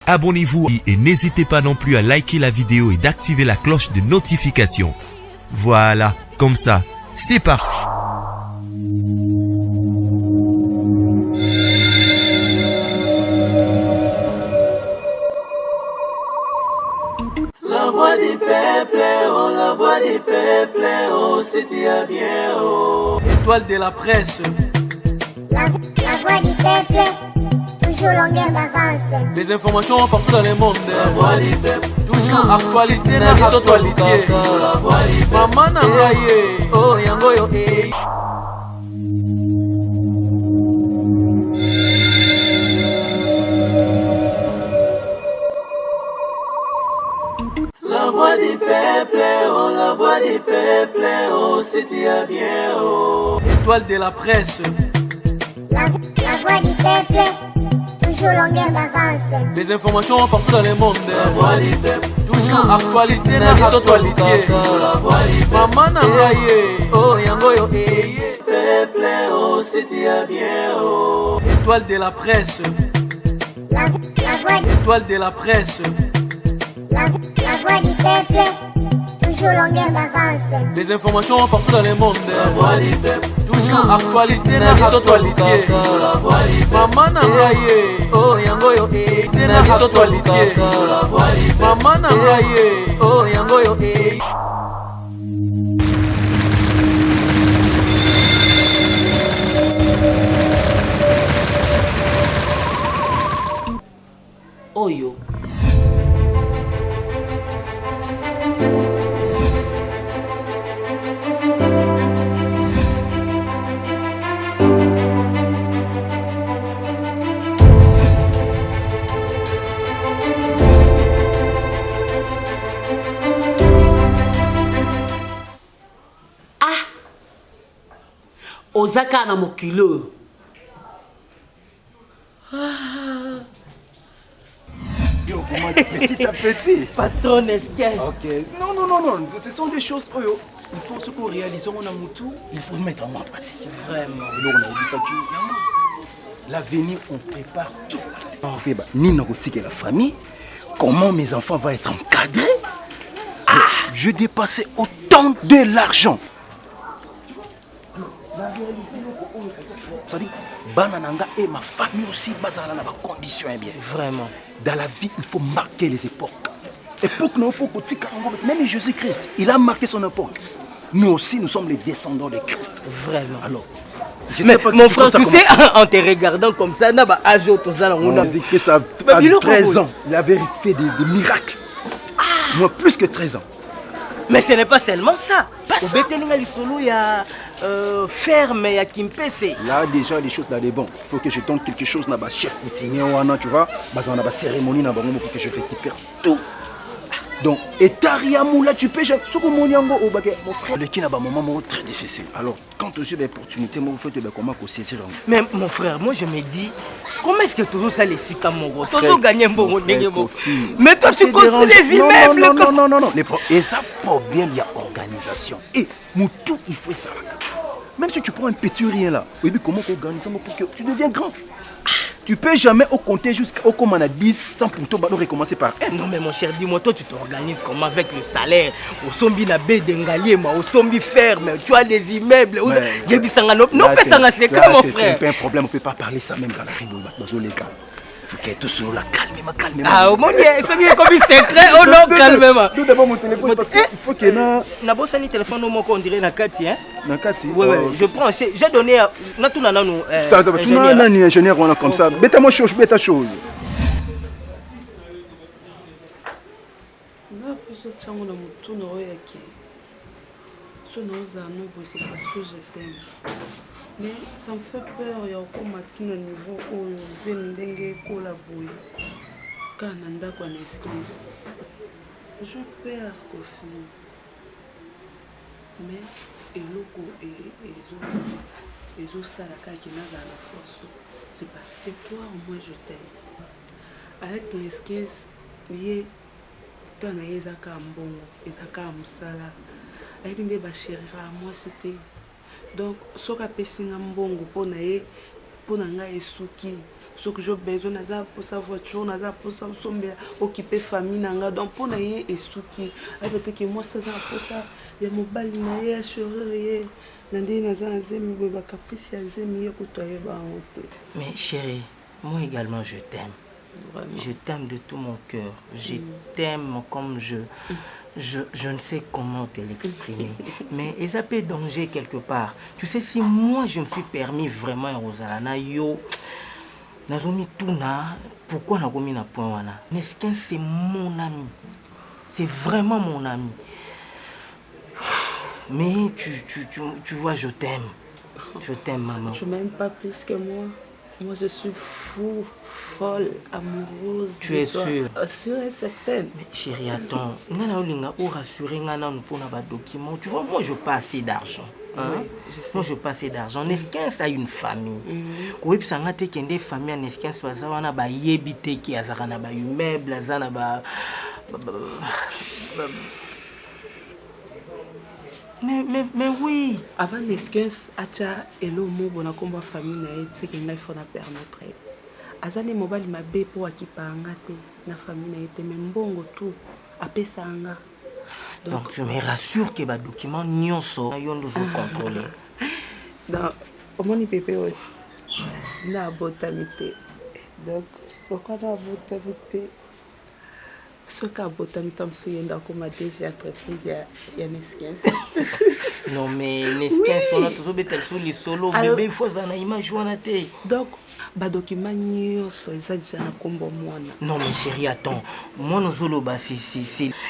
Abonnez-vous et n'hésitez pas non plus à liker la vidéo et d'activer la cloche de notification. Voilà, comme ça, c'est parti. La voix du peuple, oh, la voix du peuple, oh, c'est bien, oh. Étoile de la presse. La voix du peuple, toujours longueur d'avance. Les informations partout dans le monde. La voix du peuple, toujours actualité na actualité. La voix du peuple, maman nangaye, oh yango yo eh. La voix du peuple, oh, la voix du peuple, oh, c'est bien, oh. Étoile de la presse. La voix du peuple, toujours longueur d'avance. Les informations partout dans le monde. La voix du peuple, toujours actualité na actualité. La voix du peuple, maman nangaye, oh yango yo eh. Peuple, oh, c'est bien, oh. Étoile de la presse. Étoile de la presse. La voix du peuple, toujours longueur d'avance. Les informations partout dans le monde. La voix du peuple, toujours actualité na actualité. La voix du peuple, maman nangaye, oh yango yo eh. Na actualité. La voix du peuple, maman nangaye, oh yango yo eh. Oyo. Ozaka na mokilo. Petit à petit. Patron esquisse. Ok. Non. Ce sont des choses. Oh, yo. Il faut ce qu'on réalise en Amoutou. Il faut mettre en pratique. Vraiment. Et là, on a dit ça. L'avenir, on prépare tout. On fait ni la famille. Comment mes enfants vont être encadrés. Je dépassais autant de l'argent. Ça dit, Banananga et ma famille aussi, basala na ba conditions bien. Vraiment. Dans la vie, il faut marquer les époques. Époque, non, il faut que même Jésus-Christ, il a marqué son époque. Nous aussi, nous sommes les descendants de Christ. Vraiment. Alors, mais mon frère, tu sais, en te regardant comme ça, n'a pas âge au total. Jésus-Christ a 13 ans. Il avait fait des miracles. Moi, plus que 13 ans. Mais ce n'est pas seulement ça. Pas ça. Il y a ferme, il y a Kimpese. Là, déjà, les choses là, les bons. Il faut que je donne quelque chose là-bas, chef coutumier, tu vois. On a une cérémonie là-bas pour que je récupère tout. Donc, et Tariamou, là, tu peux, mon frère, le qui n'a pas un moment très difficile. Alors, quand tu as l'opportunité, moi, il faut comment saisir. Mais mon frère, moi, je me dis, comment est-ce que toujours ça les sika mon gros? Toujours gagner un bon mais toi, tu construis des immeubles. Non. Et ça, pour bien, il y a organisation. Et tout, il faut ça. Même si tu prends un petit rien là, et puis comment organiser pour que tu deviens grand? Tu peux jamais compter jusqu'au comme on a 10 sans pourtant recommencer par 1. Non mais mon cher, dis-moi, toi tu t'organises comment avec le salaire? Au sombi na baie d'engalier, au sombi ferme, tu as des immeubles. J'ai dit ça, non, mais ça c'est quand mon frère. C'est pas un problème, on peut pas parler ça même dans la rue dans les cas. Faut qu'il y ait tout sur la calme. Ah au monde, c'est bien comme secret, oh non, calme-moi. Tout d'abord mon téléphone parce qu'il faut qu'il y ait na bossa ni téléphone au moins qu'on dirait na Kati hein. Na Kati. Oui, je prends, j'ai donné na tout nana nous. Ça doit tout nana ni ingénieur on a comme ça. Bêta chose. Na plus tsango na mutu na oyaki. So naoza no c'est parce que je t'aime. Mais ça me fait peur, il y a encore matin à niveau où j'ai ndenge collaborer. Quand nanda kwa n'excuse. Je perds Kofi. Mais eloko et ça la qui n'a pas la force. C'est parce que toi au moins je t'aime. Avec ton excuse, lié ton ezaka mbongo, ezaka musala. Avec une bachérira moi c'était donc soka pesinga mbongo pona ye pona nga esuki ce que j'ai besoin naza pour sa voiture naza pour sa sombe occuper famille nanga donc pour naye esuki peut-être que moi ça pour ça ya mobali na ye chérie nandi naza azemi ba caprice azemi kotoye ba honte. Mais chérie, moi également je t'aime. Vraiment. Je t'aime de tout mon cœur. Je t'aime comme je ne sais comment te l'exprimer. Mais il y a un peu de danger quelque part. Tu sais, si moi je me suis permis vraiment Rosalana, yo, Nazomi Tuna, pourquoi Nagomi na point wana? Neskin c'est mon ami. C'est vraiment mon ami. Mais tu vois, je t'aime. Je t'aime, maman. Tu m'aimes pas plus que moi. Moi, je suis fou, folle, amoureuse. Tu es sûre? Sûre et certaine. Mais chérie, attends. Pour rassurer, pour nos documents. Tu vois, moi, je n'ai pas assez d'argent. Hein? Oui, je sais. Moi, je n'ai pas assez d'argent. Neskin, ça a une famille. Oui, puis ça a été une famille. Neskin, ça a ba yébité qui a ba immeuble, ça a ba. Mais oui. Avant Neskin, acha elo mo bona komba famille na et que il faut na permettre. Azane mobali mabe po akipanga te na famille na et mais mbongo tout apesanga. Donc tu me rassures que ba document nyonso yo ndozo contrôler. Donc au moni pépé na botamité. Donc pourquoi na botamité? Ce qu'a botamité me souviendra comme déjà entreprise ya Neskin. Non mais Neskin on a toujours betel sur les solo bébé il faut ça na image wana te. Donc ba document nyonso eza déjà na kombo mwana. Non mais chérie attends, moi nozolo ba c'est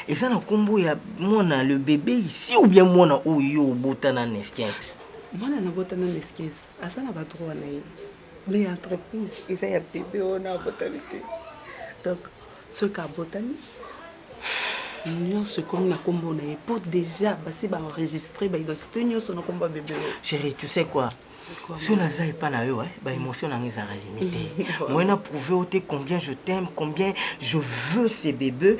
et ça na kombo ya mwana le bébé ici ou bien mwana oyo botana Neskin. Mwana na botana Neskin. Asa na ba droit na ye. Les entreprises eza ya bébé ona botamité. Donc ce qu'a botani nyonso comme na kombo na ye pour déjà basi ba enregistrer ba identité nyonso na kombo bébé. Chérie, tu sais quoi? Si on a ça et pas na yo, bah émotion n'a rien à limiter. Moi na prouver combien je t'aime, combien je veux ces bébés.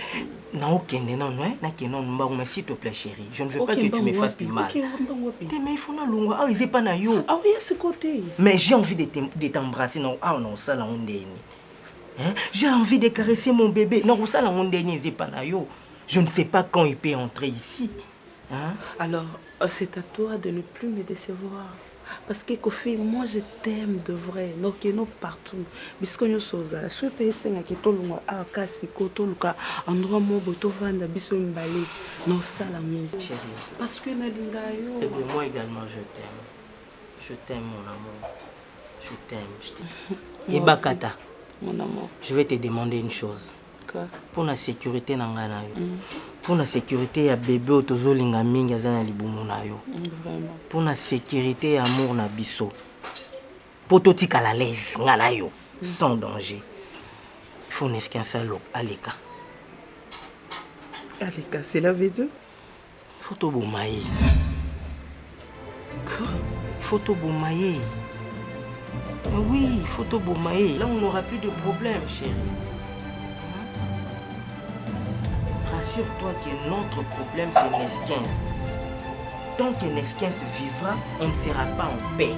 Na aucun non na kenon mba mais s'il te plaît chérie, je ne veux pas que tu me fasses du mal. Mais il faut na lungwa ah ils pas na yo. Ah oui à ce côté. Mais j'ai envie de t'embrasser non ah non ça la ondeni. Hein? J'ai envie de caresser mon bébé. Non ça la ondeni c'est pas na yo. Je ne sais pas quand il peut entrer ici. Hein? Alors, c'est à toi de ne plus me décevoir. Parce que Kofi, moi je t'aime de vrai. Donc, il y a partout. Puisque nous sommes là, si tu es là, tu es là, tu es là, endroit où tu es là, tu es là, non, ça la mienne. Chérie. Parce que nous et moi également, je t'aime. Je t'aime, mon amour. Je t'aime. Et Bakata, mon amour, je vais te demander une chose. Quoi? Pour la sécurité nangana yo. Pour la sécurité ya bébé otozolinga mingi azana libumu na yo. Pour la sécurité ya amour na biso. Pour totika la l'aise ngana yo sans danger. Il faut Neskin salo aleka. Aleka, c'est la vidéo. Faut bomaye. Quoi? Faut bomaye. Oui, faut bomaye. Là on n'aura plus de problème, chérie. Rassure-toi que notre problème c'est Neskin. Tant que Neskin vivra, on ne sera pas en paix.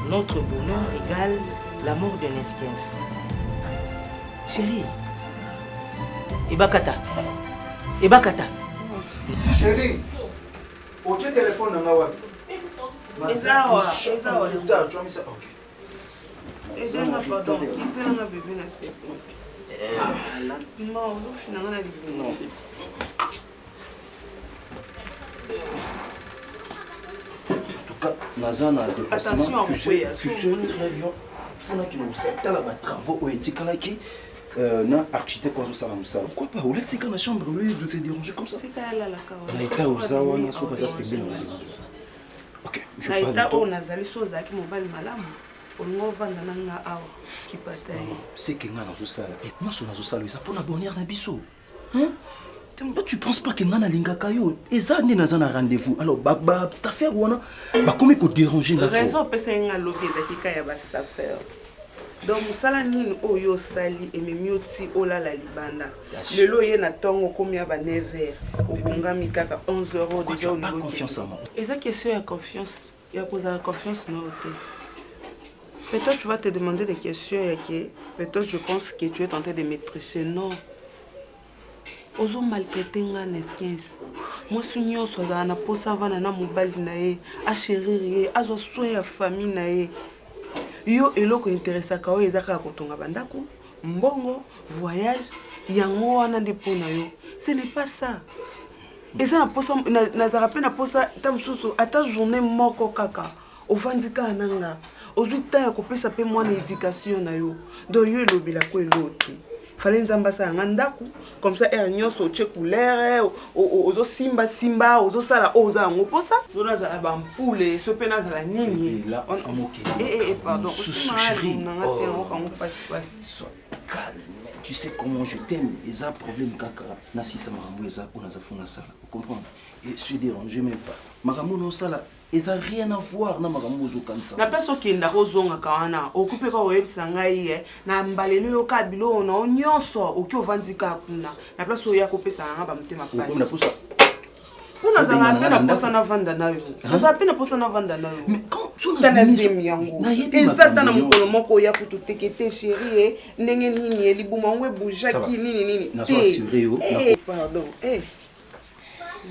Notre bonheur égale la mort de Neskin. Chérie. Ebakata. Ebakata. Chérie, au téléphone dans la web. Nazana déplacement, tu sais très bien. Il faut que nous acceptions les travaux qui na architecte kwa ça ça. Pourquoi pas au lieu de dans la chambre au lieu de se déranger comme ça. C'est pas là la na état ozawa na soka za pembeni. OK, je parle de toi. On a zali soza ki mobali malamu. On va vanda nanga awa ki patay. C'est que nga na zo sala. Et moi so na zo sala ça pour na bonheur na biso. Hein? Tu penses pas que nga na lingaka yo? Et ça ni na za na rendez-vous. Alors baba cette affaire wana ba comme ko déranger na. Raison pesa nga lobi ezaki ya ba cette affaire. Donc musala nini oyo sali et memioti olala libanda. Lelo ye na tongo combien ba 9h. Obonga mikaka 11 € déjà au niveau. Confiance en moi. Et ça question ya confiance. Il y a posé la confiance dans le Peut-être tu vas te demander des questions et que peut-être je pense que tu es tenté de maîtriser. Non. Ozo maltraiter nga neskins. Moi sunyo so da na posa vana na mobile na ye, a chérir ye, a zo soin ya famille na ye. Yo eloko interesa ka o ezaka kotonga bandako, mbongo, voyage, yango wana ndipo na yo. Ce n'est pas ça. Et ça na posa na zarape na posa tamsusu ata journée moko kaka. Ovandika ananga. Ozwi ta ya kopesa pe mwana éducation na yo. Do yo elobila ko eloti. Fallait nzamba sa ngandako comme ça er nyonso che couleur ozo simba ozo sala oza ngoposa zona za ba mpule so pena za la nini là pardon chérie sois calme. Tu sais comment je t'aime. Ils ont un problème kaka na sisa marambo eza on a funa sala. Vous comprenez? Et se déranger même pas. Marambo no sala ils n'ont rien à voir na makambo zo kanisa. Na peso kenda kozonga kawana okupe ka websa ngai na mbalelo yo kabilo na nyonso oki ovandika kuna na peso ya kopesa nga ba mtema pasi. Comme na posa. Una zanga pena posa na vanda nayo. Na pena posa na vanda nayo. Mais quand tu na zemi yango. Ezata na mukolo moko ya kututekete chérie ndenge nini elibuma ngwe bujaki nini. Na so assuré yo. Pardon.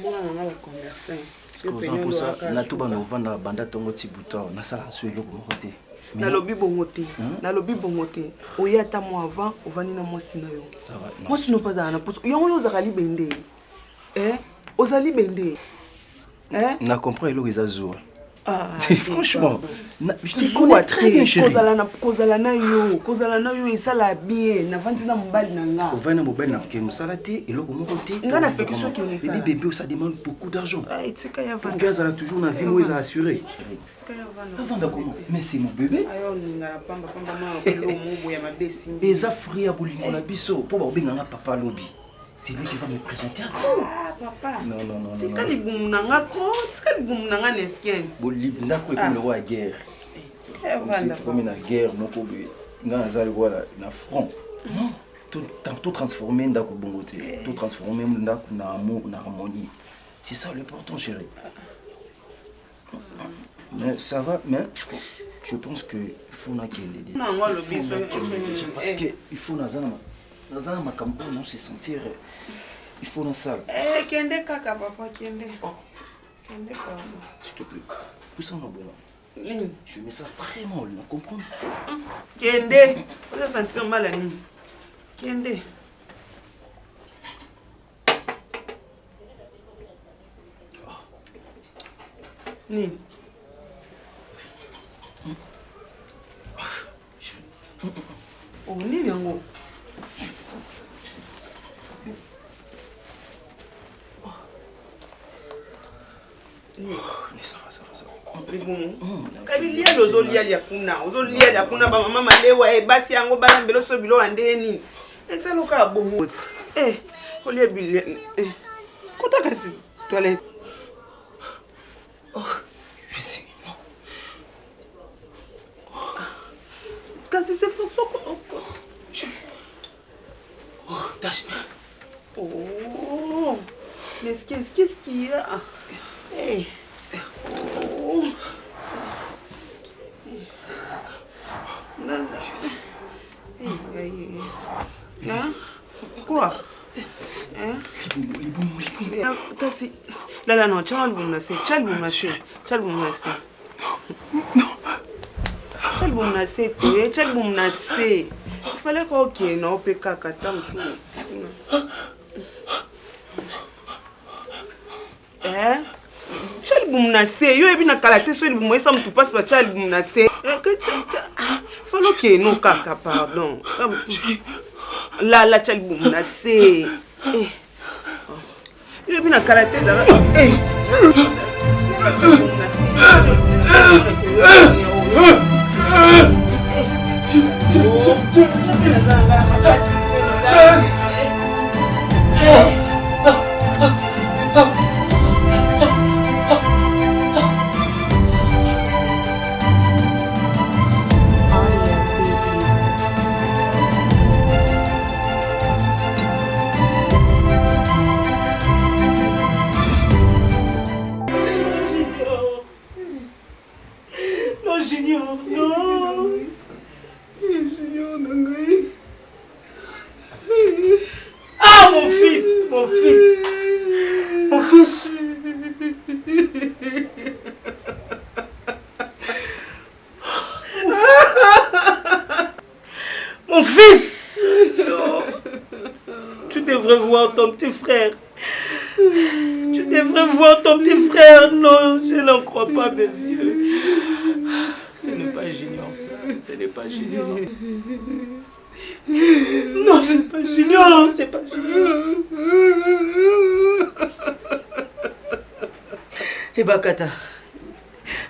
Moi on a conversé. Pour ça, na tout bana ovanda banda tongo tibuta na sala so eloko moko te. Na lobi bongote. Na lobi bongote. Oyata mo avant, ovani na mwasi na yo. Ça va. Moi si no pas na poso. Yango yo zakali bende. Ozali bende. Na comprend eloko ezazo. Ah, franchement, je te connais très bien chérie. Kozala na yo esala bien na vandi na mobali na nga. Ovana mobile na ke musala te eloko moko te. Nga na fekisho ki musala. Les bébés ça demande beaucoup d'argent. Ah, etika ya vanda. Gaz a toujours na vie moi assuré. Etika ya vanda. Mais c'est mon bébé. Ayo ninga na pamba ma pelo mubo ya mabesi. Beza free ya bolingo na biso po ba obenganga papa lobi. C'est lui qui va me présenter à tout. Ah, papa. Non. C'est quand il boum nanga ko, c'est quand il boum nanga neskens. Bolib ndako comme le roi à guerre. Comme une guerre, mon cobu. Ngana voilà na front. Non. Tout transformé ndako bongote. Tout transformé ndako na amour, na harmonie. C'est ça l'important, chérie. Mais ça va, mais je pense que il faut na kende. Non, moi le biso parce que il faut na zana. Dans un macambo, non, se sentir. Il faut dans ça. Kende kaka, papa, kende. Kende papa. S'il te plaît. Où ça, ma bonne? Je mets ça très mal, tu comprends? Kende. On va sentir mal à nous. Kende. Ni. Oh, ni yango. Ça va. Kabilia lozolia ya kuna ba mama malewa basi yango bana mbelo so bilo andeni. Esa loka bongo. Kolia bilia. Kota kasi toilette. Oh, je sais. Non. Kasi c'est pour ça Oh, tâche. Oh. Mais qu'est-ce qu'il y a? Oh. Non. Hein? Quoi? Hein? Kasi. Là, non, Charles il fallait qu'on ait un peu Chalbum na se yo ebi na kalate so libu moisa mtu passe pa chalbum na se falo ke no kaka pardon la chalbum na se yo ebi na kalate da voir ton petit frère. Tu devrais voir ton petit frère. Non, je n'en crois pas, mes yeux. Ce n'est pas Junior, ça. Ce n'est pas Junior. Non, c'est pas Junior. C'est pas Junior. Et Bakata,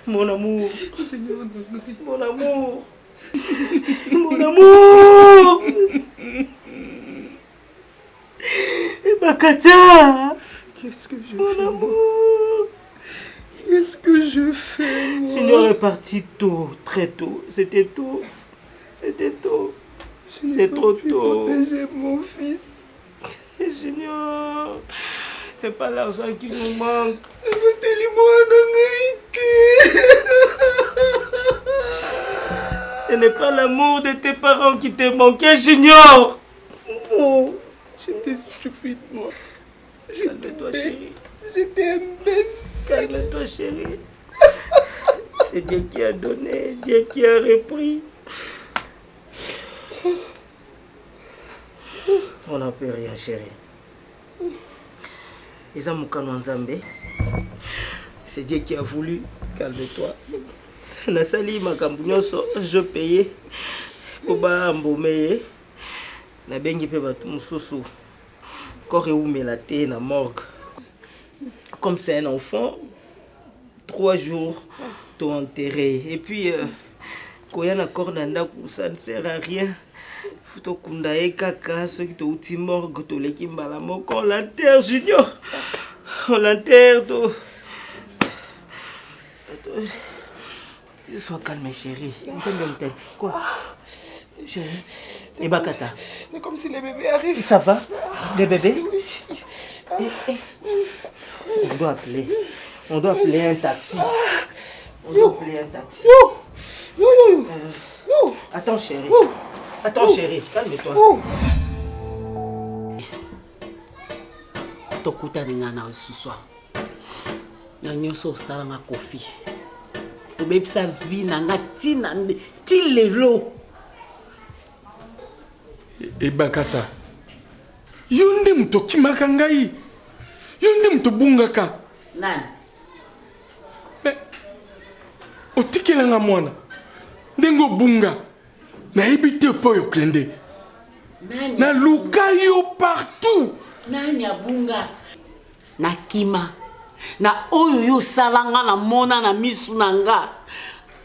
mon amour. Mon amour. Mon amour. Et Bakata. Qu'est-ce que je Mon fais, amour. Qu'est-ce que je fais, moi? Junior est parti tôt, très tôt. C'était tôt. C'était tôt. C'est trop tôt. J'ai mon fils. Junior, c'est pas l'argent qui nous manque. Ce n'est pas l'amour de tes parents qui te manquait, Junior. Oh. J'étais stupide, moi. Calme-toi, chérie. J'étais imbécile. Calme-toi, chérie. C'est Dieu qui a donné, Dieu qui a repris. On n'a plus rien, chérie. Ils ont c'est Dieu qui a voulu. Calme-toi. Nasali makambunyoso, je payais. Oba mbomeye. Na bengi pe batu mususu. Corps et na morgue. Comme c'est un enfant, 3 jours, t'ont enterré. Et puis, Koyana Kornanda, ça ne sert à rien. Faut kundae kaka, ceux qui t'ont outi morgue, t'ont l'équipe balamo, qu'on l'enterre, Junior. On l'enterre, tout. Sois calme, chérie. Quoi? Chérie. Et Bakata. C'est comme si les bébés arrivent. Ça va? Les bébés? On doit appeler. On doit appeler un taxi. On doit appeler un taxi. Attends, chérie. Attends, chérie. Calme-toi. Tokuta ningana ce soir. Na nyoso salanga kofi. Obebisa vie nanga tina ti lelo. E Bakata. Yonde mutokimaka ngai. Yonde mutobungaka. Nani? Mais otikelanga mwana. Ndengo bunga. Na ebite po yo klende. Nani? Na luka yo partout. Nani abunga? Na kima. Na oyo yo salanga na mona na misu nanga.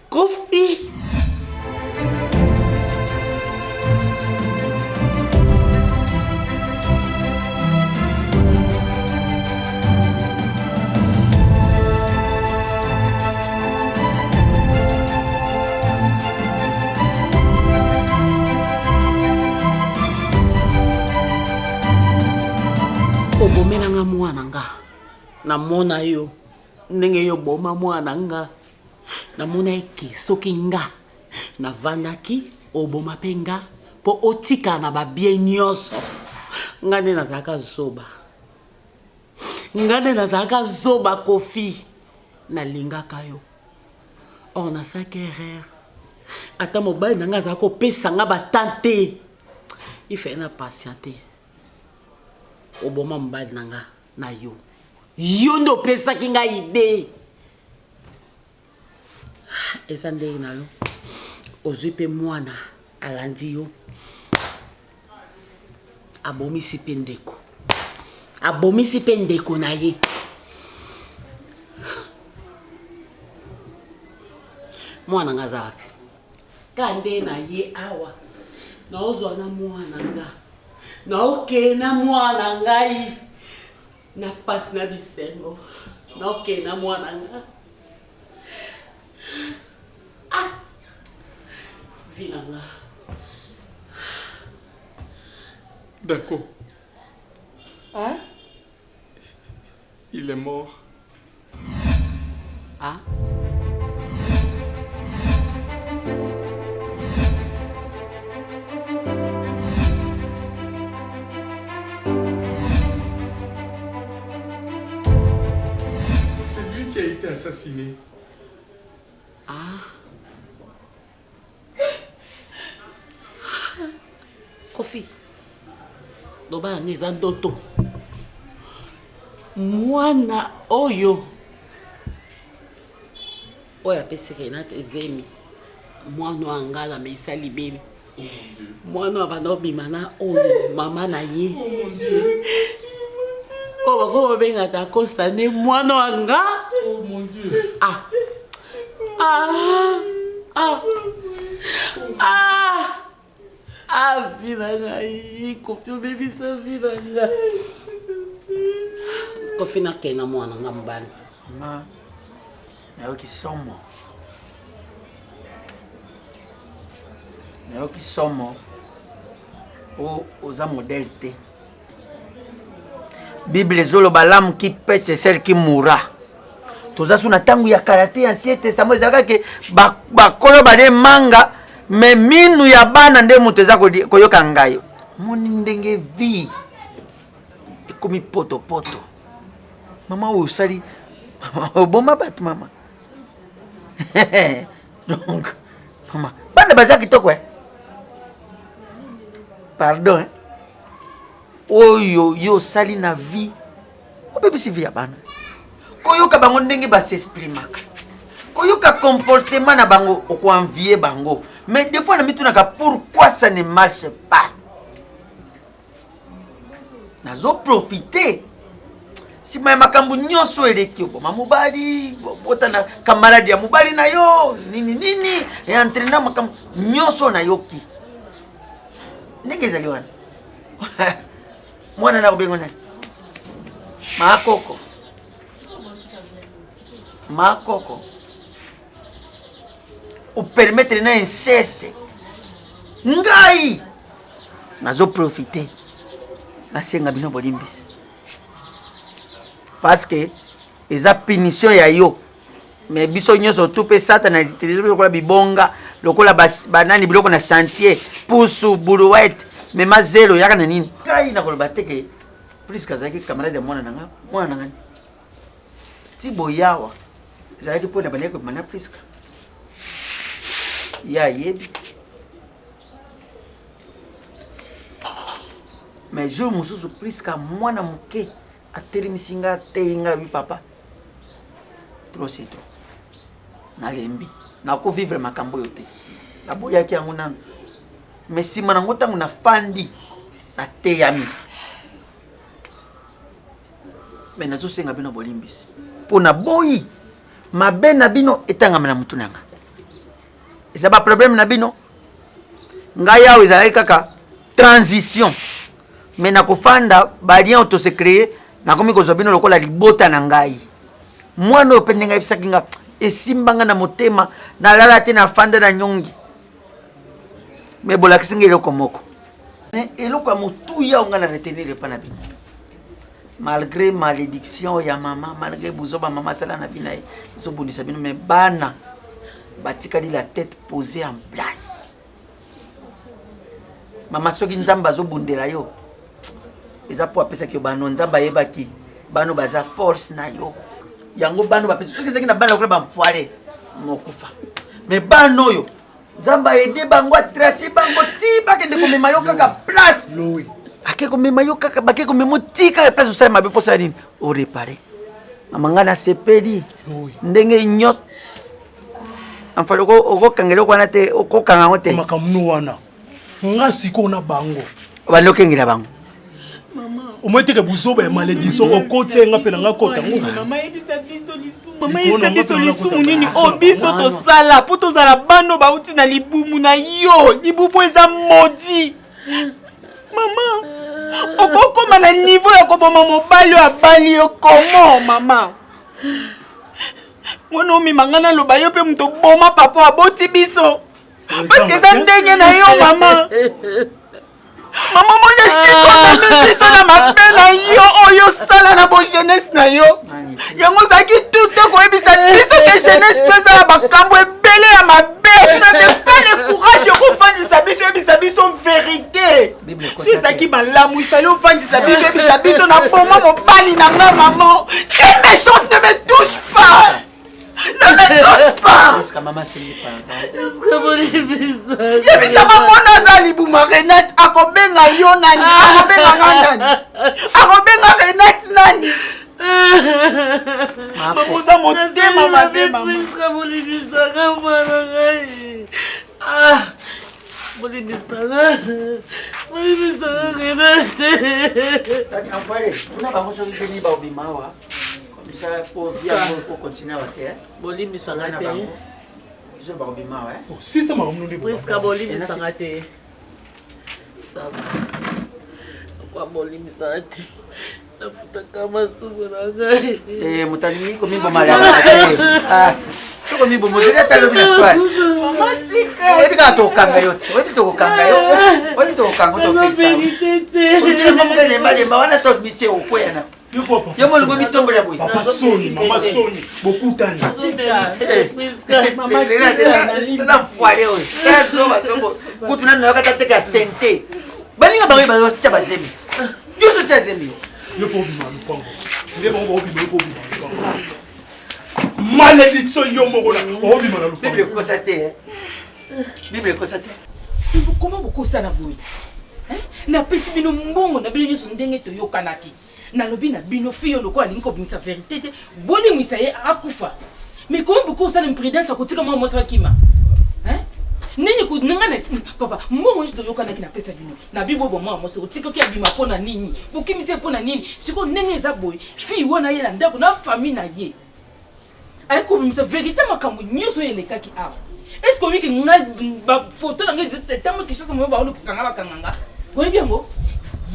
Kofi. Obomelanga mwana nga na mona yo ndenge yo boma mwana nga na mona eke soki nga na vandaki oboma pe nga po otika na babie nyonso nga nde nazalaka zoba Kofi nalingaka yo or nasalaki erreur ata mobali nanga azalaka kopesa nga batante ife na patiente oboma mobali nanga na yo nde opesaki nga ide eza ndenge na yo ozwi mpe mwana alandi yo abomisi mpe ndeko na ye mwana nga aza wapi ka nde na ye awa naozwa na mwana nga naokee na mwana ngai na pasi na bisengo naokee na mwana nga vi na nga. D'accord. Hein? Il est mort. Ah? C'est lui qui a été assassiné. Ah? Kofi, loba nanga eza ndoto mwana oyo apesiki Renate Zemi mwana wangala me esali bebe mwana wa bana obima na oyo mama na ye oyo bakoma bengaka Constane mwana wanga vida ngai Kofi obebisa vida ngai Kofi nakena mwana nga mobali ma nayoki somo oza modèle te Bible ezoloba l'âme qui paie c'est celle qui mourra toza suna tangu ya karate ancien testament ezalaka ke bakolo bade manga me minu ya bana nde moto eza koyoka ngai moni ndenge vie ekomi poto mama oyo osali oboma bato mama donc mama bana baza kitoko pardon oyo yo osali na vie obebisi vie ya bana koyoka bango ndenge basexprimaka koyoka comportement na bango okoenvie bango mais des fois na mitunaka pourquoi ça ne marche pas nazo profiter si ma makambo nyonso eleki oboma mobali botana camarade ya mobali na yo nini et entraîner makambo nyonso na yoki ndenge ezali wana mwana na kobengo nani makoko ou permettre na inceste ngai nazo profiter nasenga bino bolimbisi parce que eza punition ya yo mais biso nyonso tupe satana lokola bibonga lokola banani biloko na chantier pusu buluwete mema zelo yaka na nini ngai nakoloba te ke plus kazaki camarade ya mwana nanga ti boyawa ezalaki mpo na bandeko mana priska ya yebi mais jour mosusu priska mwana moke atelemisi nga atei nga bi papa trop c'est trop nalembi nakovivre makambo oyo te naboyaki yango nano mais nsima nango ntango nafandi nateyami me nazosenga bino bolimbisi mpo na boyi mabe na bino etangama na mutu nanga eza baproblème na bino ngai awa ezalaki kaka transition me nakofanda balien oyo tose créé nakomi kozwa bino lokola libota na ngai mwana oyo mpe ndenge ayebisaki nga esimbanga na motema nalala te nafanda na nyongi me bolakisi nga eloko moko me eloko ya motuya onga na retenir epa na bino malgré malédiction ya mama malgré buzoba mama asala na bino ye ezobundisa bino me bana batikali la tête posée en place mama soki nzambe azobundela yo eza po apesaki yo bano nzambe ayebaki bano baza force na yo yango bano bapesa soki ezaki na bana lokola bamfoire mokufa me bano oyo nzambe ayede bango atrasi bango ti bakende komema yo kaka place ake komema yo kaka bake komema ti kaka place osala mabe mposala nini orepare mama nga nasepeli ndenge nyonso enfin okokangela oko wana te okokanga yango te makamno wana nga sikoyo na bango obandi okengela bango omoi teke buzoba ya malédiction okoti nga mpe na nga kota ngo mama yebisa biso lisumu nini oyo biso tosala mpo tozala bano bauti na libumu na yo libumu eza modi mama okokoma na niveau ya koboma mobali oyo abali yo komo mama mwana omemanga naloba yo mpe moto boma papa aboti biso parceke eza ndenge na yo mama mama mona siko biso na mabe na yo oyo osala na bojeunesse na yo yango ozalaki tute koyebisa biso ke jeunesse mpe ezala bakambo ebele ya mabe nade pas le courage okofandisa biso yebisa biso vérité si ezalaki malamu ifali ofandisa biso yebisa biso na boma mobali na nga mama te méchante ne me touche pas ne me touche pas Maman, c'est le pardon. Est-ce que vous libisa? Yebisa mamona za libuma Renate akobenga yo nani? Akobenga nani? Akobenga Renate nani? Makuza motema mabe mama. Est-ce que vous libisa kamana ngai? Ah. Vous libisa Renate. Envoyez. On a pas besoin de venir au Bimawa. Comme ça pour bien pour continuer à terre. Vous libisa Renate. Je vais au Bimawa. Si c'est ma maman. Presque vous libisa Renate. Ça va. Quoi vous libisa Renate? Mutani komi bomala. Ah. Soko mi bomozeli atalo bina swali. Mama tika. Webi ka to kanga yote. Webi to kanga yo. Webi to kanga to pesa. Unjile mamuga lemba wana to bitie okoya na. Yo mo ngo bitombo ya boy. Papa Soni, Mama Soni, beaucoup tani. Mama la foire oyo. Kazo basoko. Kutuna na kata teka sente. Balinga bangi bazo taba zemit. Yo so tya zemit. Yo pour bima lupango. Ndé bon pour bima lupango. Malédiction yo moko na. O bima na lupango. Bible constaté. Bible constaté. Comment beaucoup ça na boy? Hein? Na pesi bino mbongo na bino nyonso ndenge toyokanaki. Na lobi na bino fiyo loko alingi kobimisa vérité te. Boni mwisa ye akufa. Mais comment beaucoup ça l'imprudence akotika mwa moso akima? Hein? Nini ku ningana papa mbongo nto yokanaki na pesa bino. Na bibo bo mwa moso otika ki abima pona nini? Bokimise pona nini? Siko ndenge za boy. Fi wana ye na ndako na famille na ye. Ay ko bimisa vérité makambo nyoso elekaki awa. Est-ce que wiki nga ba photo na ngezi tamo kishasa mo ba olu kisanga bakanganga. Goyi biango.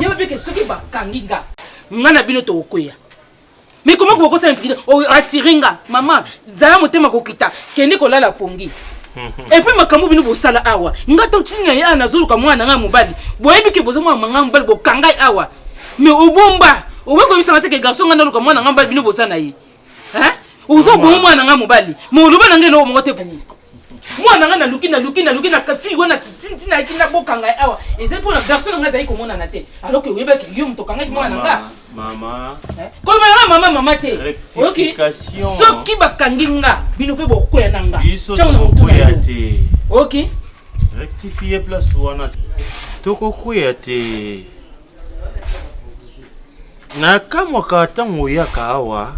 Yeba beke soki ba kanginga. Ngana bino to okoya. Mais comment vous pensez o asiringa maman zala motema kokita kende kolala pongi. Et puis makambo bino bo sala awa. Ngata utinga ya nazuluka mwana nga mobali. Boyebi ke bozo mwana nga mobali bo kangai awa. Mais obomba obeko misanga te ke garçon nga naluka mwana nga mobali bino bo sana yi. Hein? Ozo bo mwana nga mobali. Mais oloba na ngelo mo te pongi. Mwana nga naluki na kafi wana tintina kina bokanga awa. Eze pour la garçon nga zayi komona na te. Alors que oyeba ke yo mutokanga mwana nga. Mama. Comment maman te? OK. Soki bakanginga bino pe bokoya nanga. OK. Rectifier place wana. Toko kuya te. Na kamwa ka tango ya kawa.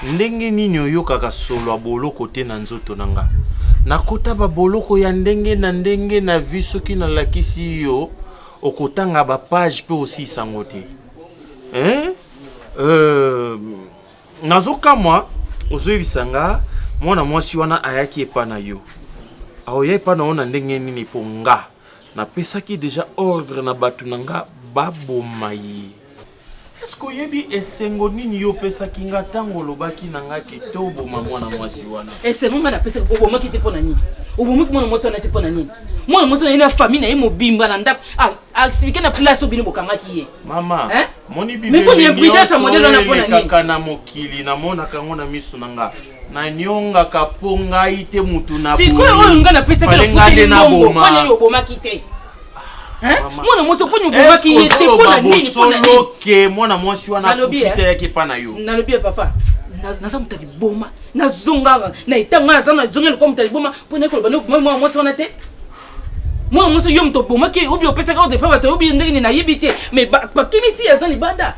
Ndenge nini oyokaka solo boloko te na nzoto nanga. Nakota ba boloko ya ndenge na viso ki na lakisi yo okotanga ba page pe aussi sangote. Hein? Nazoka moi ozoyebisanga mwana mwasi wana ayaki epana yo. Aoye epana ona ndenge nini ponga. Na pesaki déjà ordre na batu nanga babomayi. Est-ce que yebi esengo nini yo pesaki nga tango lobaki nanga kitobo mwana mwasi wana? Esengo nga na pesa obomaki te pona nini? Obomaki mwana mwasi wana te pona nini? Mwana mwasi wana ina famille na ye mobimba na ndako. Expliquer na place obino bokangaki ye. Mama, hein? Moni bibe nyonso kaka na mokili na mona kango na miso nanga. Na nyonga kaponga ite mutu na boyi. Sikoyo oyo nga na pesa ke na futi na bomba. Panya yo bomaki te. Hein? Mwana mwasi poni obomaki ye te pona nini pona nini? Ke mwana mwasi wana profite yake pana yo. Nalobi papa. Naza mutali boma. Na zonga na itanga na zongela kwa mutali boma pona ko bano mwana mwasi wana te. Moi moi yo mto boma ke obi opesa ka de papa to obi ndenge na yibite mais ba kimisi azali banda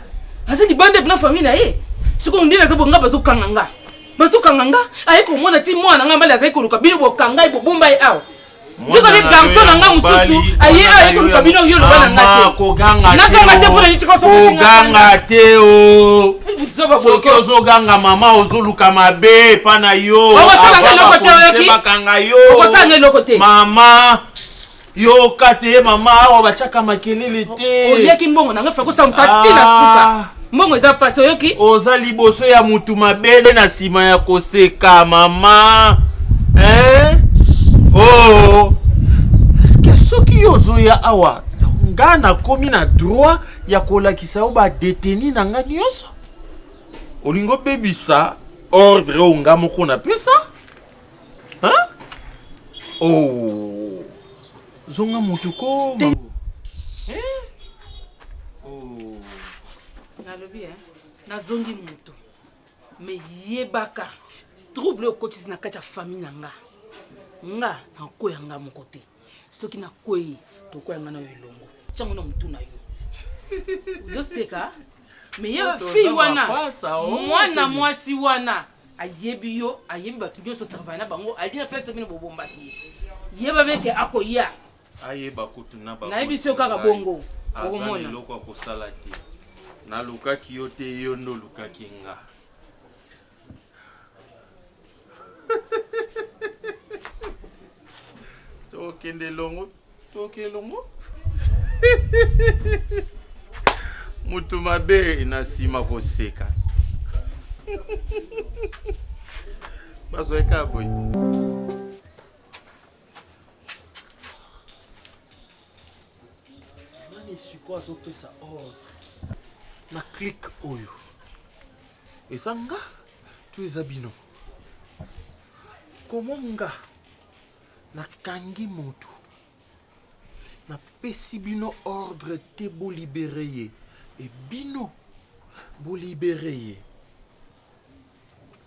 na famille na ye siko ndina za bonga bazo kanganga ayi ko mona ti mwana nga mbali azali ko luka bino bo kanga bo bomba e aw ndiko le garçon nga mususu ayi ko luka bino yo lo bana ngate ko ganga na ganga te pona ni tiko so ganga te o soki ozoganga mama ozoluka mabe pana yo mama yo kate mama awa bachaka makelele te oyeki mbongo nanga fa ko samsa tina suka mbongo eza paso yoki oza liboso ya mutu mabele na sima ya koseka mama oh est-ce que soki yo zoya awa nga na komi na droit ya kolakisa yo ba détenu na nga nyonso olingo bebisa ordre onga moko na pesa hein oh zonga mutuko oh nalobi na zongi mutu mais yebaka trouble au quotidien na kati ya famille nanga nga nakoya nga moko te soki nakoyi tokoya nga na yo elongo ntango na motu na yo ozoseka me ye bafille wana mwana mwasi wana ayebi yo ayebi bato nyonso travaille na bango ali na place bino bobombaki ye babeke akoya ayeba kutu na nayebi so kaka bongo okomona eloko akosala te nalukaki yo te yo ndo olukaki nga tokende longo toke longo mutu mabe na nsima koseka bazoeka boye nani siko azopesa ordre na clique oyo eza nga to eza bino komo nga nakangi motu napesi bino ordre te bolibere ye e bino bolibere ye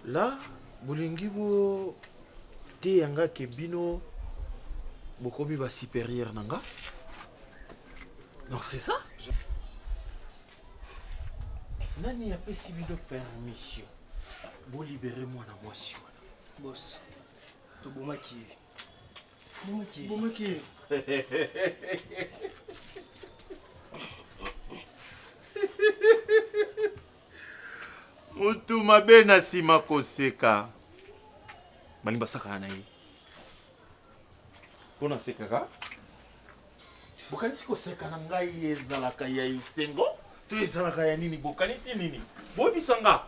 la bolingi bo te yanga ke bino bokomi basupérieur na nga non c'est ça nani apesi bino permission bolibere mwana mwasi wana Boss, tobomaki ye. bomaki ye mutu mabe na nsima koseka balingi basakaka na ye mpo nasekaka bokanisi koseka na ngai ezalaka ya esengo to ezalaka ya nini bokanisi nini boyebisa nga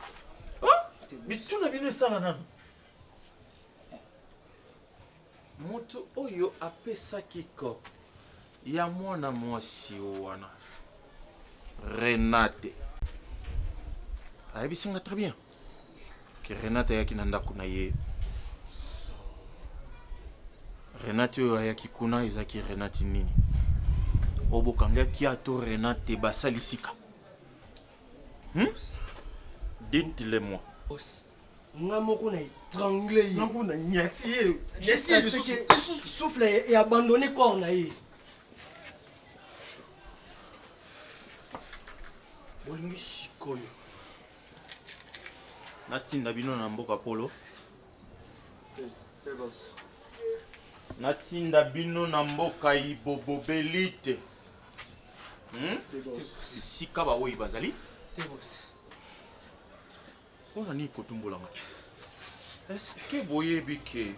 bituna bino esala nano moto oyo apesaki ko ya mwana mwasi wana Renate ayebisi nga très bien ke Renate ayaki na ndako na ye Renate oyo ayaki kuna ezaki Renate nini obokangaki ato Renate basalisika dites-le-moi Nga moko na étranglé ye. Nga na nyati ye. Je sais ce que souffle et abandonné corps na ye. bolingi sikoyo natinda bino na mboka polo natinda bino na mboka ibobobeli te esika baoyi bazali mpona nini kotumbolanga eske boyebi ke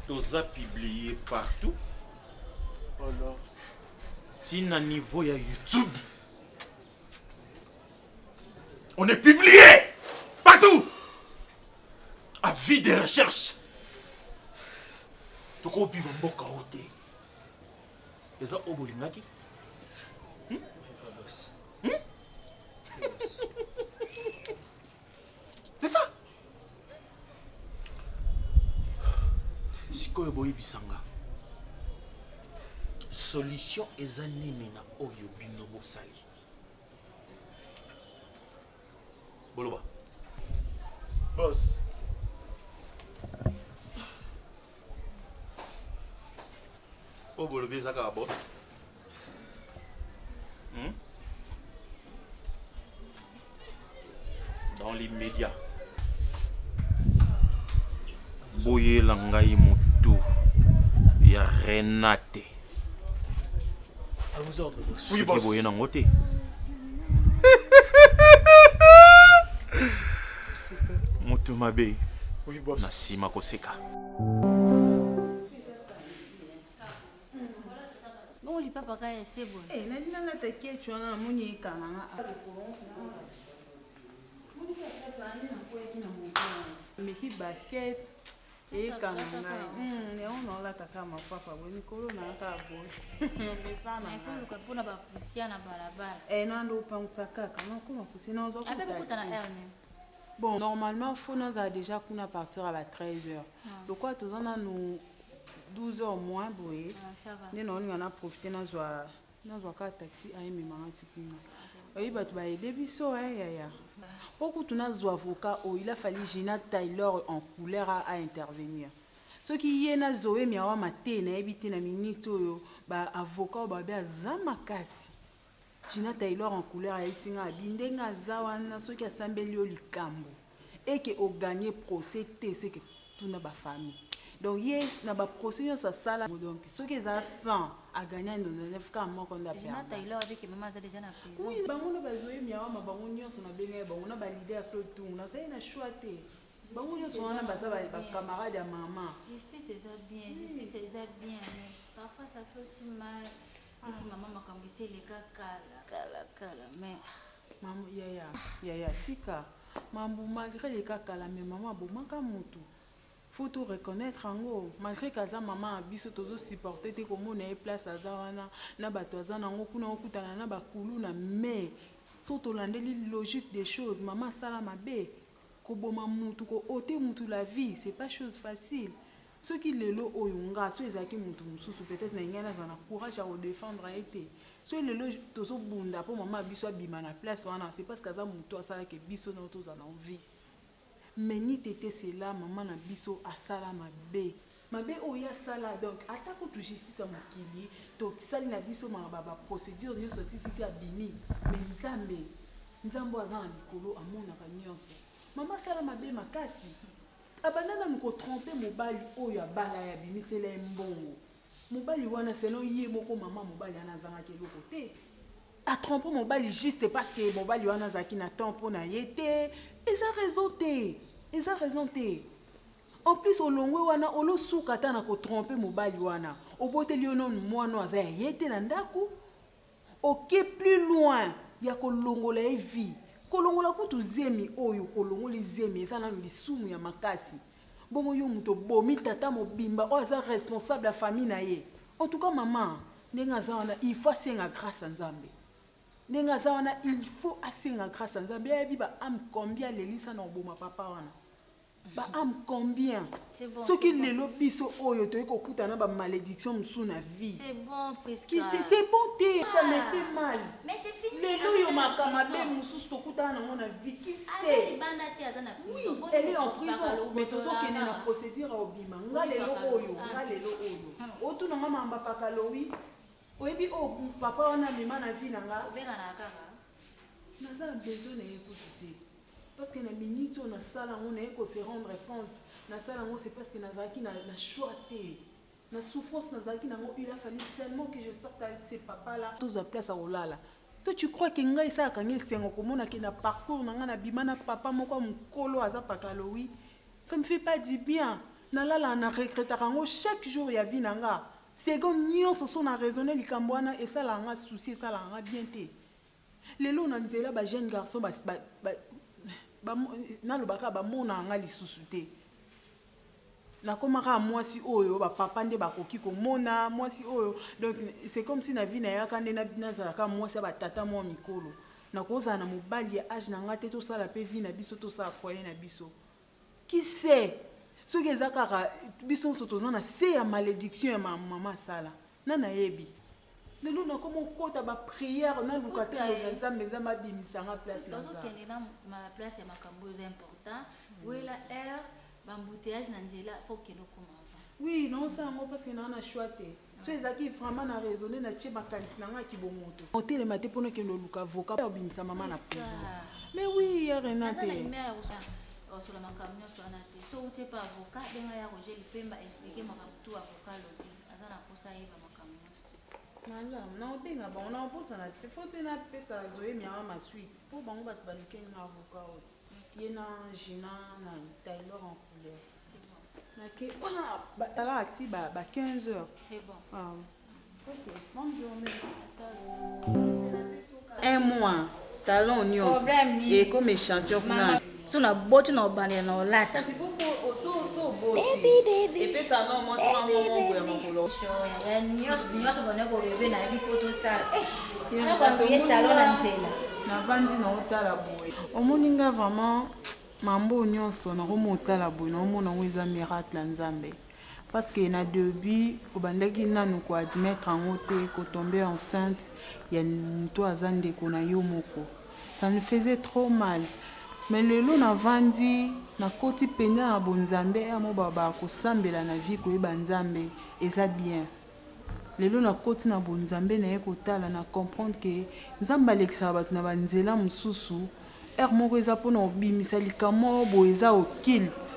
toza publié partout tina niveau ya YouTube on est publié partout avis de recherche tokobiba mboka o te eza oyo bolingaki c'est ça sikoyo boyebisanga solution eza nini na oyo bino bosali boloba Boss. oyo bolobi eza kaka boss dans l'immédiat boyela ngai motu ya Renate À vos ordres, boss. oui boss boye nango te motu mabe Oui, boss. na nsima koseka Bon, papa kaya c'est bon. Eh, nani na take tu na muni kana na. Meki basket et kana na. Ne on la taka ma papa bo mikolo na ka bo. Mesana. Na ifulu kapona ba pusia na barabara. Eh nando pangsa kaka na kuma pusia na zo ko. Abe kutana erne. Bon, normalement faut nous a déjà qu'on partir à la 13h. Donc quoi tous on a nous 12h moins boé. Ça va. Nous on a profité na zo ka taxi à aimer maman tipina. Oui, bah tu vas aider biso, hein, yaya. Pourquoi tu n'as avocat, il a fallu Gina Taylor en couleur à intervenir. Ce qui est na Zoé miawa maté na ebité na minute oyo ba avocat ba ba zamakasi. Gina Taylor en couleur a isinga bindenga zawana ce qui a sambeli o likambo et que au gagner procès c'est que tout na ba famille. Donc yes na ba procès sur sala donc ce qui est à 100 a gagné dans 9 cas mort qu'on a perdu. Gina Taylor avec maman za déjà na prison. Oui, ba mona ba Zoé miawa ma ba nyo so na benga ba ona ba leader Claude tout na ça na choité. Bango nyonso wana baza bacamarade ya mama. Justice eza bien, justice eza bien, mais parfois ça fait aussi mal. Eti maman makambo eseleka kala, mais maman yaya tika mambo malgré leka kala mais maman abomaka mutu. Faut tout reconnaître yango malgré kaza maman biso tozo supporter te komona e place aza wana na bato aza nango kuna okutana na bakulu na mais surtout landeli logique des choses maman sala mabe. Koboma mutu ko ote mutu la vie c'est pas chose facile ceux qui lelo oyunga ceux ezaki mutu mususu peut-être na ngana zana courage à défendre été ceux lelo tozo bunda po mama biso abima na place wana c'est parce que za mutu asala ke biso na toza na envie mais ni tete c'est là maman na biso asala mabe oya sala donc atako tu justice à mokili to sali na biso ma baba procédure nyo sorti abimi mais nzambo azana likolo amona ka nyonso. Maman sala mabe makasi. Abandana nous tromper mobali oyo abala ya bimisela mbongo. Mobali wana selon ye moko maman mobali ana zanga ke loko te. A tromper mobali juste parce que mobali wana zaki na temps pour na yete. Eza raison te. En plus olongwe wana olo suka ta na ko tromper mobali wana. Oboteli ono mwana aza yete na ndaku. OK plus loin ya ko longola e vie. Kolongola kutu zemi oyo kolongola zemi ezana lisumu ya makasi bongo yo muto bomi tata mobimba o aza responsable la famille na ye en tout cas maman nenga zawana il faut asenga grâce à Nzambe nenga zawana il faut asenga grâce à Nzambe yebi ba am combien lelisa na oboma papa wana ba am combien ce qui lelo biso oyo to ekokuta na ba malédiction musu na vie c'est bon presque c'est bon té ça me fait mal mais c'est fini lelo yo makamabe musu to kuta na mona vie qui sait oui elle est en prison mais to so kene na procédure obima ngalelo oyo otu na mama mbapaka lowi oyebi o papa wana mema na vie nanga bena na kaka naza besoin na écouter parce que na minute on a sala on est ko se rendre compte na sala on c'est parce que nazaki na choix té na souffrance nazaki na il a fallu seulement que je sorte avec ces papas là tous à place à olala. Toi tu crois que ngai ça kangi sengo komona ke na parcours nanga na bimana papa moko mukolo aza pakalowi ça me fait pas du bien na lala na regretter ngo chaque jour ya vie nanga seconde nyonso so na raisonner likambo wana et ça la nga souci ça la nga bien té lelo na nzela ba jeune garçon ba na lobaka ba mona nga lisusu te na komaka mwasi oyo ba papa nde bakoki ko mona mwasi oyo donc c'est comme si na vie na yaka nde na zalaka mwasi ba tata mo mikolo na koza na mobali ya âge na nga te to sala pe vie na biso to sa foyer na biso qui sait ce que ezaka biso so tozana c'est ya malédiction ya maman sala na yebi lelo na komo kota ba prière na lukate na nzambe nzamba bimisanga place na ça kende na ma place ya makambo est important oui la air bambouteillage na nzela faut que nous commence oui non ça moi parce que na choix te so ezaki vraiment na raisonner na tche makanisi na nga ki bomoto hôtel maté pour que nous luka avocat bimisa maman na prison mais oui ya Renate sur la makambo so na te so uche pa avocat benga ya Roger Lipemba expliquer makambo tout avocat lobi azana kosa yeba makambo Madame, non, bien bon, on a posé na te faut bien appeler ça Zoé miawa ma suite pour bon va te baliquer un avocat qui est na Gina na Taylor en couleur. C'est bon. OK, on a batala ati ba 15 heures. C'est bon. Ah. OK, bonne journée. Un mois. Talon news. Et comme échantillon kuna. So na boti na obane na olata. C'est pour so boti. Et puis ça non montre mon ya makolo. Ya nyos bone ko bebe na vi photo ça. Na kwa ye talon na nzela. Na vandi na otala boy. Omoninga vraiment mambo nyonso na komotala boy na omona weza miracle Nzambe. parce que na début obandaki nanu ko admettre en te ko tomber enceinte ya muto azande ko na yo moko. Ça me faisait trop mal. Mais lelo na vandi na koti penya na bonzambe amo baba ko sambela na vie ko yeba nzambe eza bien. Lelo na koti na bonzambe na ekotala na comprendre que nzamba alekisa batu na banzela mususu moko eza pona obimisa likamo bo eza o kilt.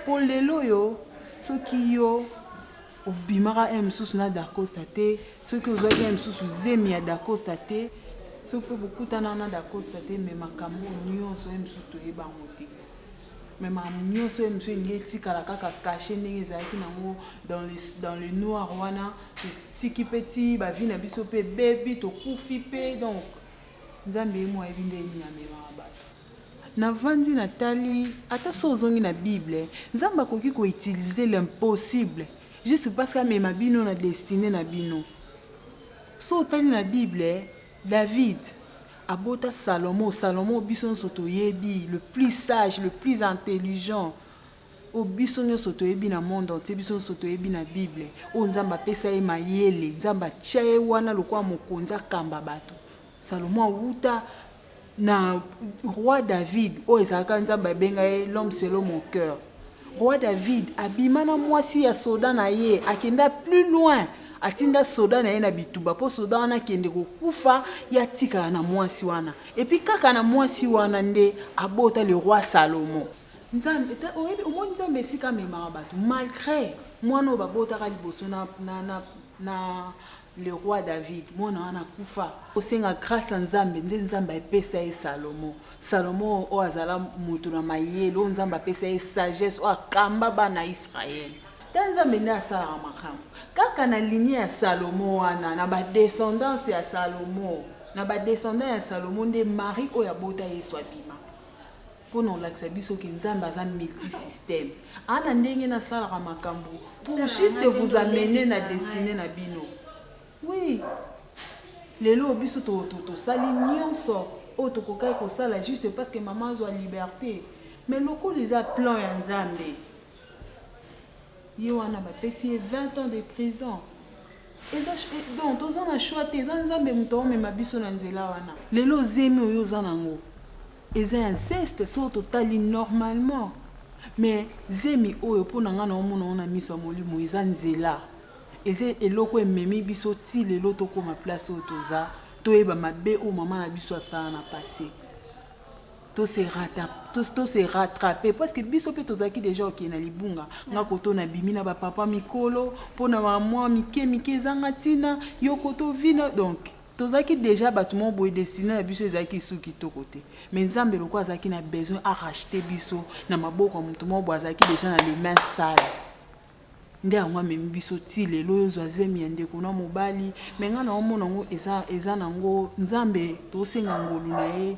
Pour lelo yo soki yo obimaka mususu na dakosta te soki ozwaki mususu zemi ya dakosta te soki bokutana na dakosta te me makambo nyonso mususu toyebango te me makambo nyonso mususu elingi etikala kaka kashe ndenge ezalaki nango dans le noir wana tiki peti bavi na biso mpe bebi tokufi mpe donc nzambe ye mo ayebi ndeni amemaka bato na vandi natali ata so ozongi na bible nzambe akoki koutilize l'impossible juste parce qu'amema bino na destiné na bino so otali na bible David abota Salomon biso nyonso toyebi le plus sage le plus intelligent o biso nyonso toyebi na monde entier biso nyonso toyebi na bible o nzambe apesa ye mayele nzambe atia ye wana lokwa mokonzi akamba bato Salomon awuta na roi David o ezalaka nzambe abenga ye l'homme selon mon cœur. Roi David abima na mwasi ya soda na ye akenda plus loin atinda soda na ye na bituba po soda wana kende kokufa ya tika na mwasi wana et puis kaka na mwasi wana nde abota le roi Salomon. Nzambe oyebi omoni nzambe esika memaka bato malgré mwana babotaka liboso na le roi David mwana wana kufa osenga grâce à nzambe nde nzambe epesa ye Salomon o azala mutu na mayele o nzambe apesa ye sagesse o akamba bana Israël ta nzambe nde asalaka makambo kaka na lignée ya Salomon wana na badescendance ya Salomon nde Marie oyo abota Yesu abima mpona olakisa biso ke nzambe aza multisystème ana ndenge nasalaka makambo pour juste vous amener na destinée na bino. Oui, lelo biso tosali nyonso o tokokai kosala juste parce que maman azwa liberté mais loko les plans ya nzambe ye wana bapesi ye 20 ans de prison donc toza na choix te eza nzambe moto omema biso na nzela wana lelo zemi oyo oza nango eza inceste so totali normalement mais zemi oyo mpona nga na omona ona miso ya molimo eza nzela eze eloko ememi biso ti lelo tokoma place oyo toza toyeba mabe o mama na biso asala na passé to se rattraper parce que biso pe tozaki déjà ok na libunga nga koto na bimi na ba papa mikolo pona ba mwa mike zanga tina yo koto vino donc tozaki déjà batumo boy destiné na biso ezaki suki to côté mais nzambe loko azaki na besoin à racheter biso na maboko ya mutu mo azaki déjà na les mains sales nde angwa memi biso ti lelo oyo zwa zemi ya ndeko na mobali me nga na omona ngo eza nango nzambe tosenga ngolu na ye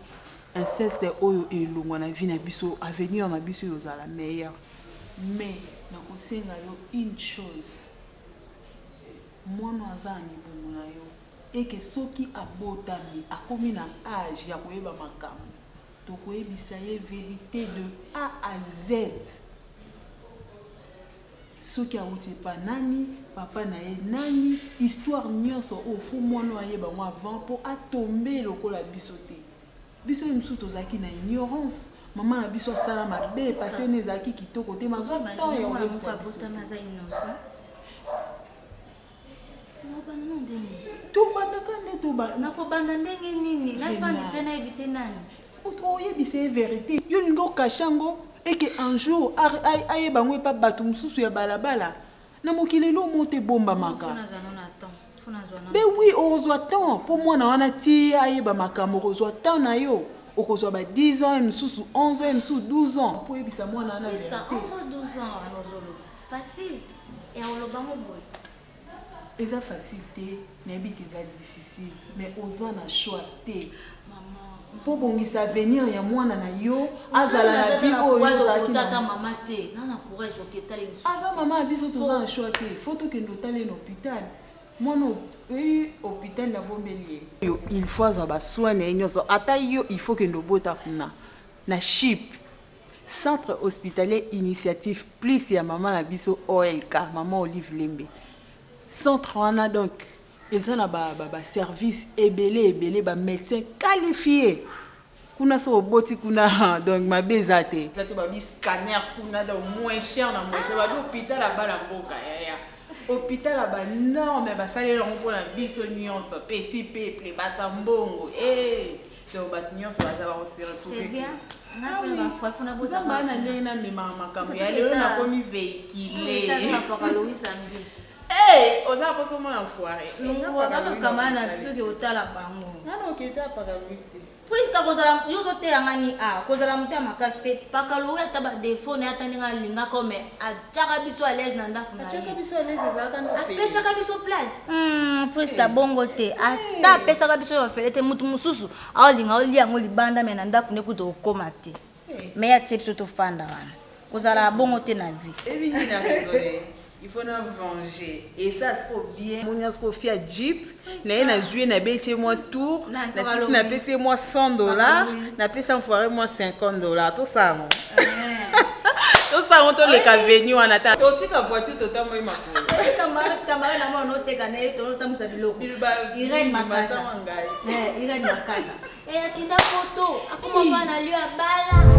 inceste oyo elongwa na vie na biso avenir na biso oyo ozala meilleur mais nakosenga yo une chose mwana aza na libongo na yo eke soki abotami akomi na age ya koyeba makambo tokoyebisa ye vérité de A à Z soki awuti pa nani papa na ye nani histoire nyonso o fu mwana ayeba ngo avant po atombe lokola biso te biso msusu tozaki na ignorance mama na biso asala mabe passé ne ezalaki kitoko te mazwa temps ya oyebisa biso tobandaka nde nakobanda ndenge nini nafandise nayebise nani oyebisa ye vérité yo lingi okasha ngo eke un jour ayeba ngo epa bato mosusu ya balabala na mokili elo mo te bombamaka be oui okozwa temps mpo mwana wana ti ayeba makambo okozwa temps na yo okozwa ba 10 ans mosusu 11 ans mosusu 12 ans mpo oyebisa mwana wana eza facile te nayebi ke eza difficile mais oza na choix te mpo bongisa avenir ya mwana na yo azala na vie oyo aza mama ya biso toza na choix te fo tokende otali na hôpital mwana oyi hôpital na bombeli ye il faut azwa basoin na ye nyonso ata yo il faut kende obota kuna na chip Centre hospitalier initiative plus ya maman na biso OLK, maman Olive Lembe. Centre wana donc eza na ba service ebele ba médecin qualifié. Kuna so boti kuna donc mabeza te. Ça te ba bi scanner kuna donc moins cher na moins cher ba hôpital la bala mboka ya. Hôpital la ba norme ba salaire on pour la biso nyonso petit peuple batambongo donc ba nyonso ba za ba se retrouver. C'est bien. puisque kozala yozo te yangani kozala muta makasi te pakalo ya taba defone atandinga linga comme ataka biso à l'aise na ndako na ataka biso à l'aise ezaka no fe apesa biso place puisque bongo te ata apesa biso yo fele te mutu mususu aolinga olia ngo libanda me na ndako ne kuto koma te mais ya tshepso to fanda wana kozala bongo te na vie ebi ni na raisonner. Il faut nous venger. Et ça, c'est bien. Mon yas ko fia Jeep. Na joué na bête moi tour. Na si na payé moi $100. Na payé ça foiré moi $50. Tout ça. Tout ça on te les ka venu en attend. Tu ka voiture totalement ma ko. Tamara na mo no te kana to tamu sa biloko. Irene makasa. Irene makasa. Akinda photo. Akoma fana liyo abala.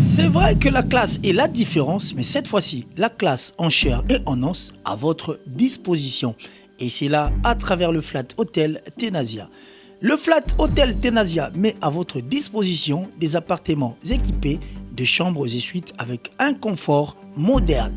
C'est vrai que la classe est la différence, mais cette fois-ci, la classe en chair et en os à votre disposition. Et c'est là à travers le Flat Hotel Tenasia. Le Flat Hotel Tenasia met à votre disposition des appartements équipés de chambres et suites avec un confort moderne.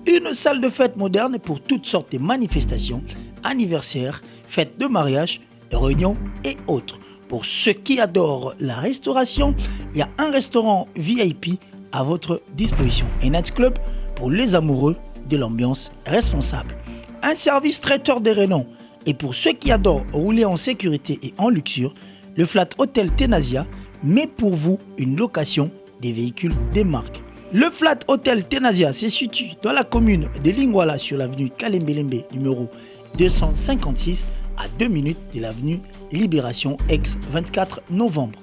Une salle de fête moderne pour toutes sortes de manifestations, anniversaires, fêtes de mariage, réunions et autres. Pour ceux qui adorent la restauration, il y a un restaurant VIP à votre disposition. Un night club pour les amoureux de l'ambiance responsable. Un service traiteur de renom. Et pour ceux qui adorent rouler en sécurité et en luxure, le Flat Hotel Tenasia met pour vous une location des véhicules des marques. Le Flat Hotel Tenasia se situe dans la commune de Lingwala sur l'avenue Kalembelembe numéro 256 à 2 minutes de l'avenue Libération ex-24 novembre.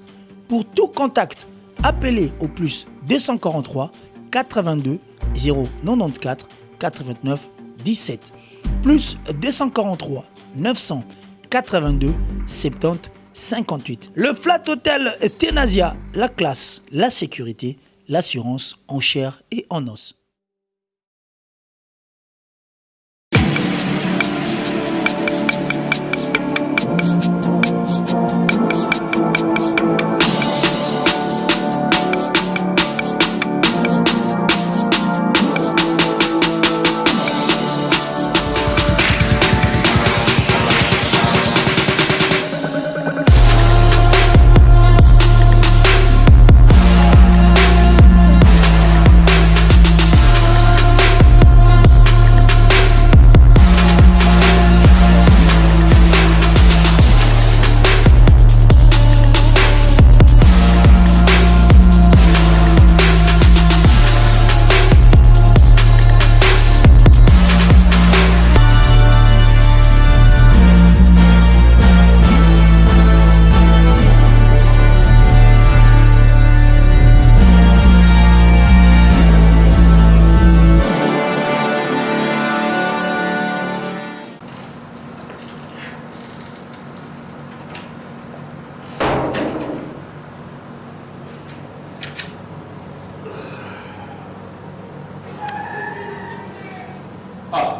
Pour tout contact, appelez au plus 243 82 094 89 17 plus 243 982 70 58. Le Flat Hotel Tenasia, la classe, la sécurité, l'assurance en chair et en os.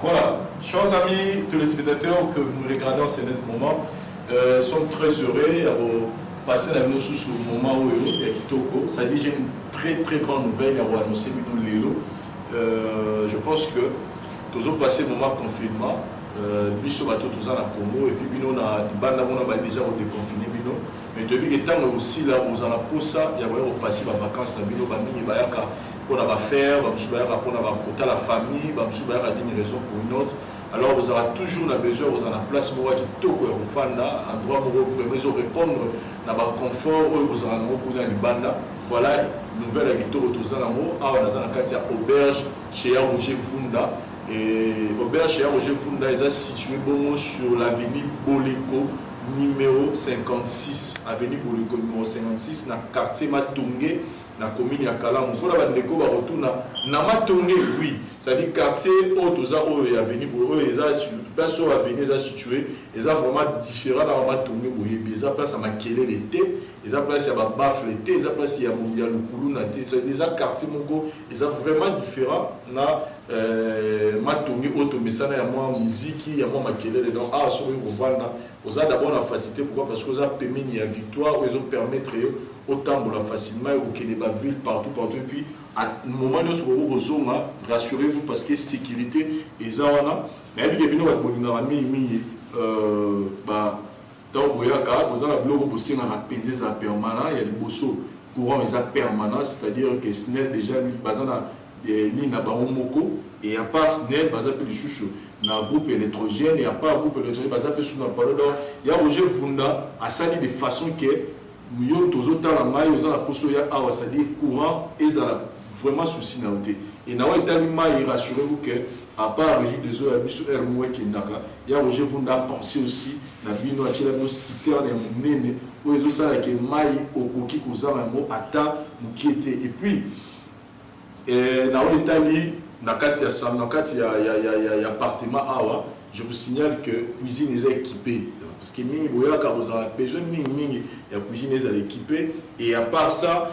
Voilà, chers amis téléspectateurs que vous nous regardez en ce moment, sommes très heureux de passer la nuit sur le moment où il y a Kitoko. Ça dit j'ai une très grande nouvelle à annoncer Lelo. Je pense que nous avons passé le moment confinement, nous sommes à tous en Congo et puis nous avons déjà déconfiné. Mais depuis que temps aussi là, nous avons passé les vacances dans le pour la faire, pour la famille, pour une raison pour une autre. Alors vous aurez toujours besoin, vous avez la place pour endroit où vous vraiment répondre à votre confort, où vous avez un banda. Voilà, nouvelle agito autour de auberge chez Roger Funda. Et auberge chez Roger Funda est situé sur l'avenue Boleko numéro 56. Avenue Boleko numéro 56, dans le quartier Matungé. Na commune ya Kalamu pour la bandeko ba retourna na Matongé oui c'est-à-dire quartier otoza oyo ya avenue boyo eza sur place où avenue eza situé eza vraiment différent na Matongé boye eza place à makele l'été eza place ya ba bafle l'été eza place ya lukulu na té eza quartier moko eza vraiment différent na Matongé oto mesana ya moi musique ya moi makele donc ah sur une comprendre oza d'abord la facilité pourquoi parce que oza permis ya victoire ou ils ont permettre autant pour la facilement au Québec ville partout et puis à un moment de ce où rassurez-vous parce que sécurité et ça mais bien que nous va bonheur ami bah donc vous avez bloc bosser dans la pédise à permanent il y a le bosso courant ils permanent c'est-à-dire que Snell déjà bazana ni na baromoko et à part Snell bazapé le chouchou na groupe électrogène et à part groupe électrogène bazapé sous dans parole donc il y a Roger Funda à sali de façon que nous avons tous autant la maille, nous avons la c'est-à-dire courant et ça vraiment souci na côté. Et nous avons tellement maille rassurez-vous que à part régime des eaux à sur Hermoué qui naka, il y a Roger Funda pensé aussi na bino à tirer nos citernes et nene où ils ont ça avec maille au coquille cousin un mot ata mukiete et puis nous avons Italie na kati ya sam na kati ya appartement awa, je vous signale que cuisine est équipée. Parce que mingi boya ka vous avez besoin mingi ya cuisine est équipée et à part ça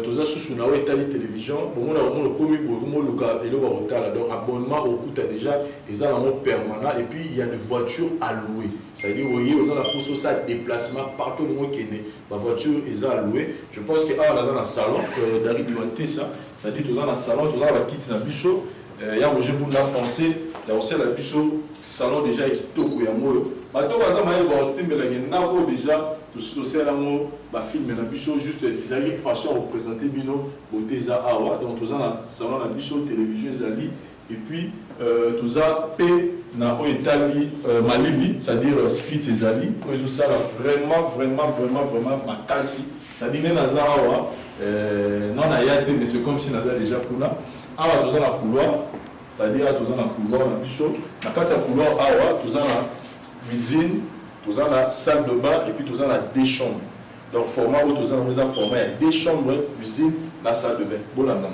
tous sous na Italie télévision bon on a le premier bon le cas et le retard donc abonnement au coût déjà ils ont un permanent et puis il y a des voitures à louer ça veut dire vous voyez vous avez la pousse ça déplacement partout le monde qui est la voiture ils ont à louer je pense que dans un salon d'arriver ça ça dit tous dans un salon tous la quitte na bicho il y a Roger vous penser il y a aussi la bicho salon déjà kitoko ya moyo bato baza maye ba timbela nako déjà to social amour ba film na bicho juste des amis façon représenter bino beauté za awa donc tous na salon na bicho télévision zali et puis tous a p na o Italie Malibi c'est-à-dire split ezali ko ça vraiment makasi c'est-à-dire na za awa non na ya te mais c'est comme si naza déjà kuna awa toza na couloir c'est-à-dire toza na couloir na biso na kati ya couloir awa toza na cuisine toza na salle de bain et puis toza na deux chambres donc format où toza na eza format ya deux chambres cuisine na salle de bain bolandama.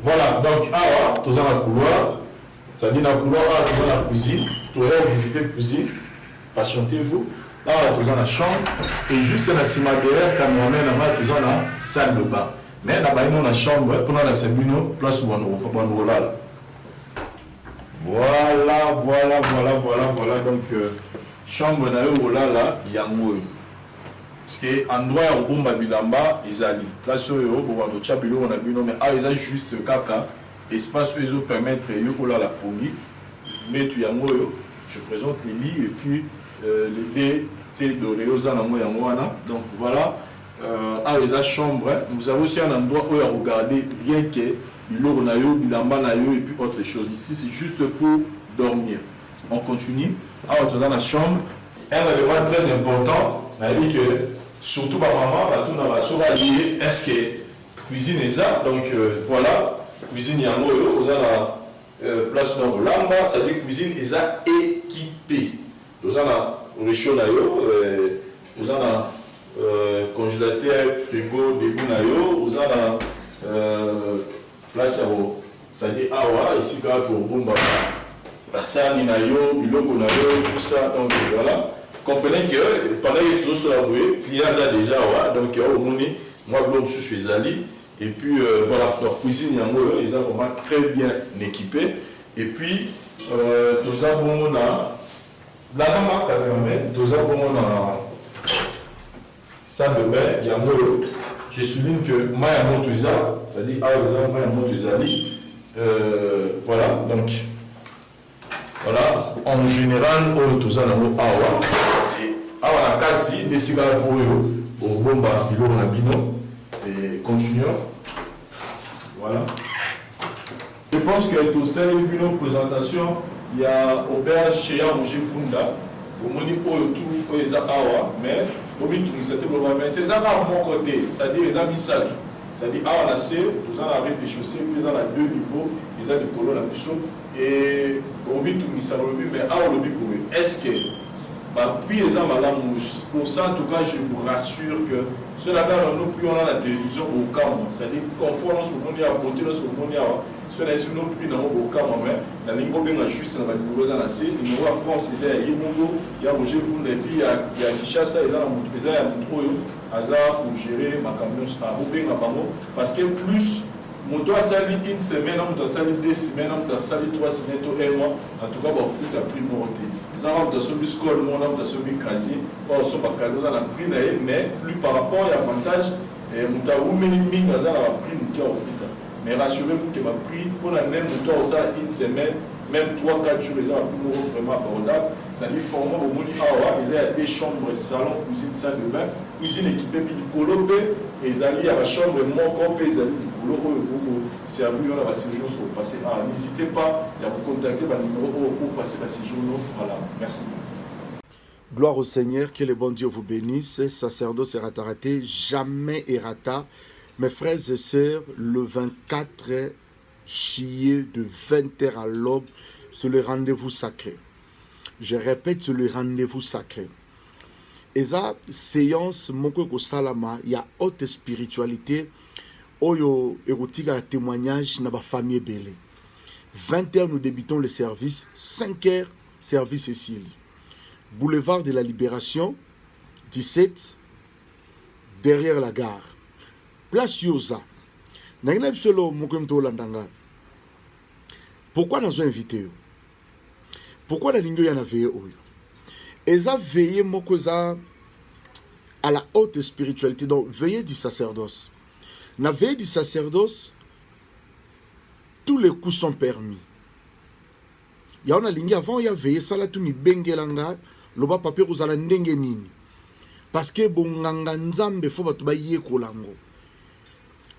Voilà, donc awa toza na couloir c'est-à-dire na couloir awa toza na cuisine toza visiter cuisine patientez-vous. Là, nous avons la chambre et juste la cima derrière, quand on a la salle de bain. Mais là, nous avons la chambre pour la place où on va là. Voilà. Donc, chambre là, il y a un parce que endroit où on va bilamba, ils allaient. Place où on va chabilo, on a vu mais ah, ils ont juste caca. Espace où ils ont permettre la pongi. Mais tu y a je présente les lits et puis les thés dorés aux anamoyangwana. Donc voilà, à les chambres, vous avez aussi un endroit où à regarder rien que l'eau nayo, bilamba nayo et puis autre chose. Ici c'est juste pour dormir. On continue. Alors dans la chambre, un élément très important, que surtout ma maman, tout dans la sauve lié, est-ce que cuisine est ça? Donc voilà, cuisine yango aux place dans Rolamba, ça veut dire cuisine est ça équipée. Nous avons le chaud nous avons congélateur, frigo, début nous avons place à eau. C'est-à-dire awa ici pour bomba la salle nayo, biloko nayo, tout ça. Donc voilà. Comprenez que pendant que tu sois avoué, clients a déjà donc au moni, moi je suis allé. Et puis voilà, leur cuisine ils sont vraiment très bien équipés. Et puis nous avons la maman nous avons salle de bain, je souligne que Maya Montouza, c'est-à-dire Maya Montouza, voilà, donc voilà, en général, on a tous un amour awa. Et awa la kati, des cigares pour eux, au bomba, bilo na bino, et continuons. Voilà. Je pense que tout ça, une présentation, il y a auberge chez Roger Funda, au moni tout les awa, mais au milieu de cette province, c'est ça à mon côté, c'est-à-dire les amis ça. C'est-à-dire à la C, nous avons arrêté les chaussées, nous avons deux niveaux, ils ont des colonnes à mission, et au milieu de ça, mais à le but pour eux. Est-ce que puis les gens pour ça en tout cas je vous rassure que cela là nous plus on a la télévision au camp c'est-à-dire confort dans ce monde il y a beauté dans ce monde il y a cela est nous plus dans au camp mais la ligne bien juste dans la niveau dans la C il y a France il y a Yémongo il y a Roger Funda et puis il y a Kishasa ils ont il y a Moutro hasard pour gérer ma camion à bien à Bango parce que plus mon doigt sali une semaine, on doit salir 2 semaines, on doit salir 3 semaines, 1 mois. En tout cas, on va prix monter. Les gens ont ce biscuit, on a ce crasé, on se bat casé dans la prix, mais plus par rapport à l'avantage, on a ou même mis dans la prix qui a offert. Mais rassurez-vous que ma prix, pour la même moto, on a une semaine, même 3-4 jours, les gens ont vraiment abordable. Ça dit formant au Moni Awa, ils ont des chambres, salon, cuisine, salle de bain, cuisine équipée, puis du colopé, et ils allaient à la chambre, mon corps, ils allaient du colopé, c'est à vous, on a séjour sur le passé. N'hésitez pas, il y a vous contacter le numéro pour passer la séjour. Voilà, merci. Gloire au Seigneur, que le bon Dieu vous bénisse. Sacerdoce Rataraté, jamais errata. Mes frères et sœurs, le 24 juillet de 20h à l'aube, c'est le rendez-vous sacré. Je répète, c'est le rendez-vous sacré. Et ça, séance, Moko Salama, il y a haute spiritualité. Oyo érotika témoignage na ba famille belé. 20h nous débutons le service, 5h service Cécile. Boulevard de la Libération 17 derrière la gare. Place Yosa. Nangina solo mokomto landanga. Pourquoi nous avons invité? Pourquoi la ligne yana veillé oyo? Eza veillé mokoza à la haute spiritualité, donc veillé du sacerdoce. La veille du sacerdoce, tous les coups sont permis. Il y a une ligne avant, il y a veillé ça là tout mi bengelanga, loba papier aux ala ndenge nini. Parce que bonganga nzambe faut batuba yekolango.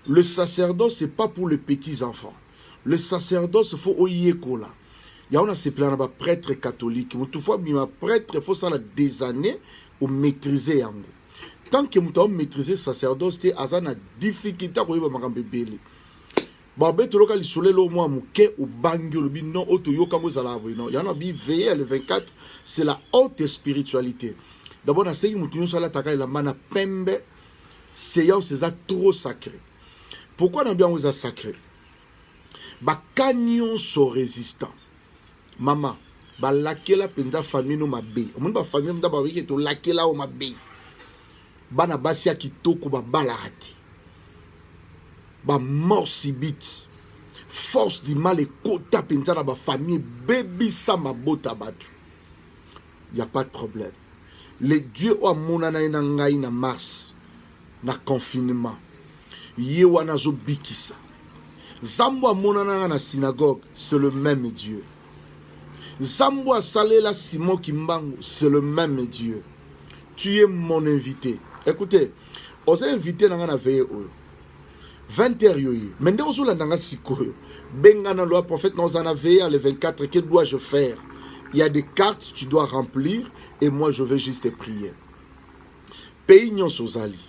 Le sacerdoce c'est pas pour les petits enfants. Le sacerdoce faut oyekola. Il y a on a ces plans là prêtre catholique. Mais toutefois bima prêtre faut ça là des années ou maîtriser yango. Tant que muta maîtriser sacerdoce te azana difficulté ko yeba makambe bele. Ba beto loka li solelo moi muke ou bangi le non auto yoka mo zala non. Yana bi veiller le 24, c'est la haute spiritualité. D'abord na segi mutu sala taka la mana pembe séance c'est trop sacré. Pourquoi na bien vous a sacré? Ba kanyon so résistant. Maman, ba lakela penda famille no mabe. Omoni ba famille mda ba wiki to lakela o mabe. Bana basi ya kitoko ba balati. Ba mort subite. Force du mal et kota penda na ba famille baby sa mabota batu. Y a pas de problème. Les dieux o monana na ngai na mars na confinement. Ye wana zo bikisa. Zambwa monana na synagogue, c'est le même Dieu. Zambwa Salela Simon Kimbangu, c'est le même Dieu. Tu es mon invité. Écoutez, on s'est invité dans la veille 20h yoyi. Maintenant on la dans sikoyo. Bengana loi prophète nous en a veillé le 24. Que dois-je faire? Il y a des cartes tu dois remplir et moi je vais juste prier. Pays nyon sozali.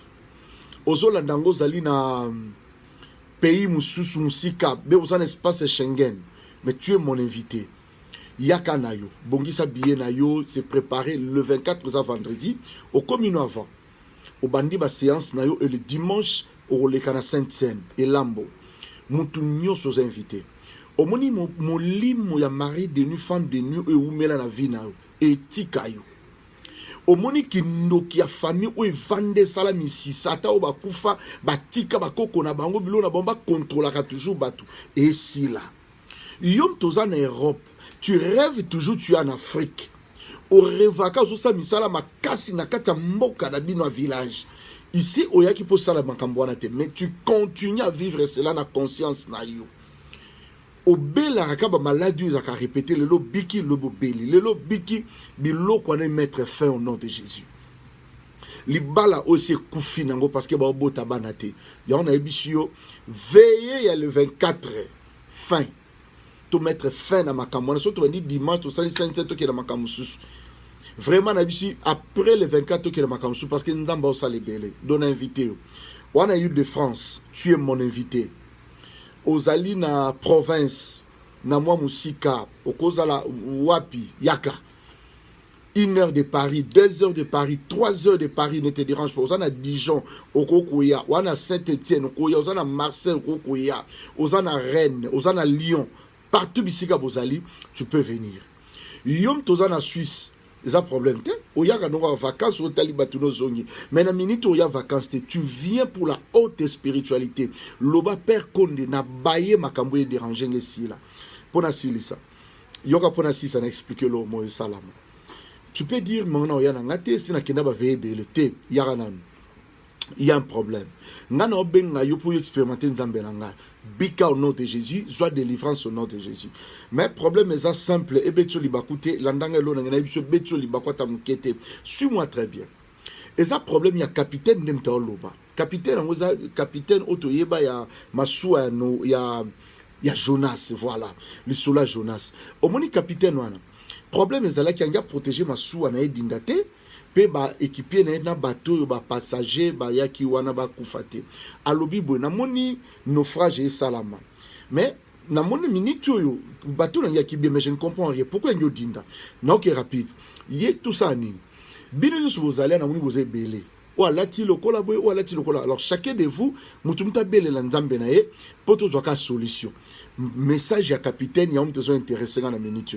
Ozola ndango zali na pays mususu musika be un espace Schengen, mais tu es mon invité. Yaka nayo bongisa billet nayo c'est préparé le 24 ça vendredi au commun avant au bandi ba séance nayo et le dimanche au lekana Sainte-Seine et Lambo mutu nyoso aux invités au moni molimo ya mari de nu femme de nu et umela na vie nayo et tikayo omoni kindoki ya famille o evande sala misisa ata o bakufa batika bakoko na bango bilo na bomba contrôlera toujours batu et si là yom toza en Europe tu rêves toujours tu es en Afrique o rêvaka zo sa misala makasi na kata mboka na bino village ici oyaki po sala makambo wana te mais tu continues à vivre cela na conscience na yo obela rakaba maladie za ka répéter le biki le bobeli le biki bilo ko na mettre fin au nom de Jésus libala aussi kufi nango parce que ba bota banate ya on a ebisio veiller ya le 24 fin to mettre fin na makambo surtout on dit dimanche to sali sainte to ke na makambo susu vraiment na bisi après le 24 to ke na makambo susu parce que nzamba osale belé don invité on a eu de France tu es mon invité ozali na province na mwa musika okozala wapi yaka 1 heure de Paris 2 heures de Paris 3 heures de Paris ne te dérange pas ozana Dijon okokoya wana Saint-Étienne okoya ozana Marseille okokoya ozana Rennes ozana Lyon partout bisika bozali tu peux venir yom tozana Suisse les problème te oyaka no vacances au talibatu no zongi mais na minute oya vacances te tu viens pour la haute spiritualité loba père konde na baye makambo e déranger ngesi là pona silisa yoka pona sisa na expliquer lo mo salama tu peux dire maintenant oya na ngate sina kenda ba veiller belete yaka nan il y a un problème ngana obenga yo pour expérimenter nzambe nanga bika au nom de Jésus, soit délivrance au nom de Jésus. Mais problème est simple. Et betcho libakute, landanga lo nangana biso betcho libakwata mukete. Suis-moi très bien. Et ça problème il y a capitaine nemta loba. Capitaine ngoza capitaine otoyeba ya masua no ya Jonas voilà. Le sola Jonas. Au moni capitaine wana. Problème est là qui a protégé masua na edindate. Pe ba équipier na bateau ba passager ba yaki wana ba kufate alobi bo na moni naufrage et salama mais na moni minute yo bateau na yaki bien mais je ne comprends rien pourquoi nyo dinda non que rapide yé tout ça ni bino so vous allez na moni vous belé ou alati lokola boy ou alati lokola alors chacun de vous mutumta belé la nzambe na ye poto zoka solution message à capitaine il y a un besoin intéressant dans la minute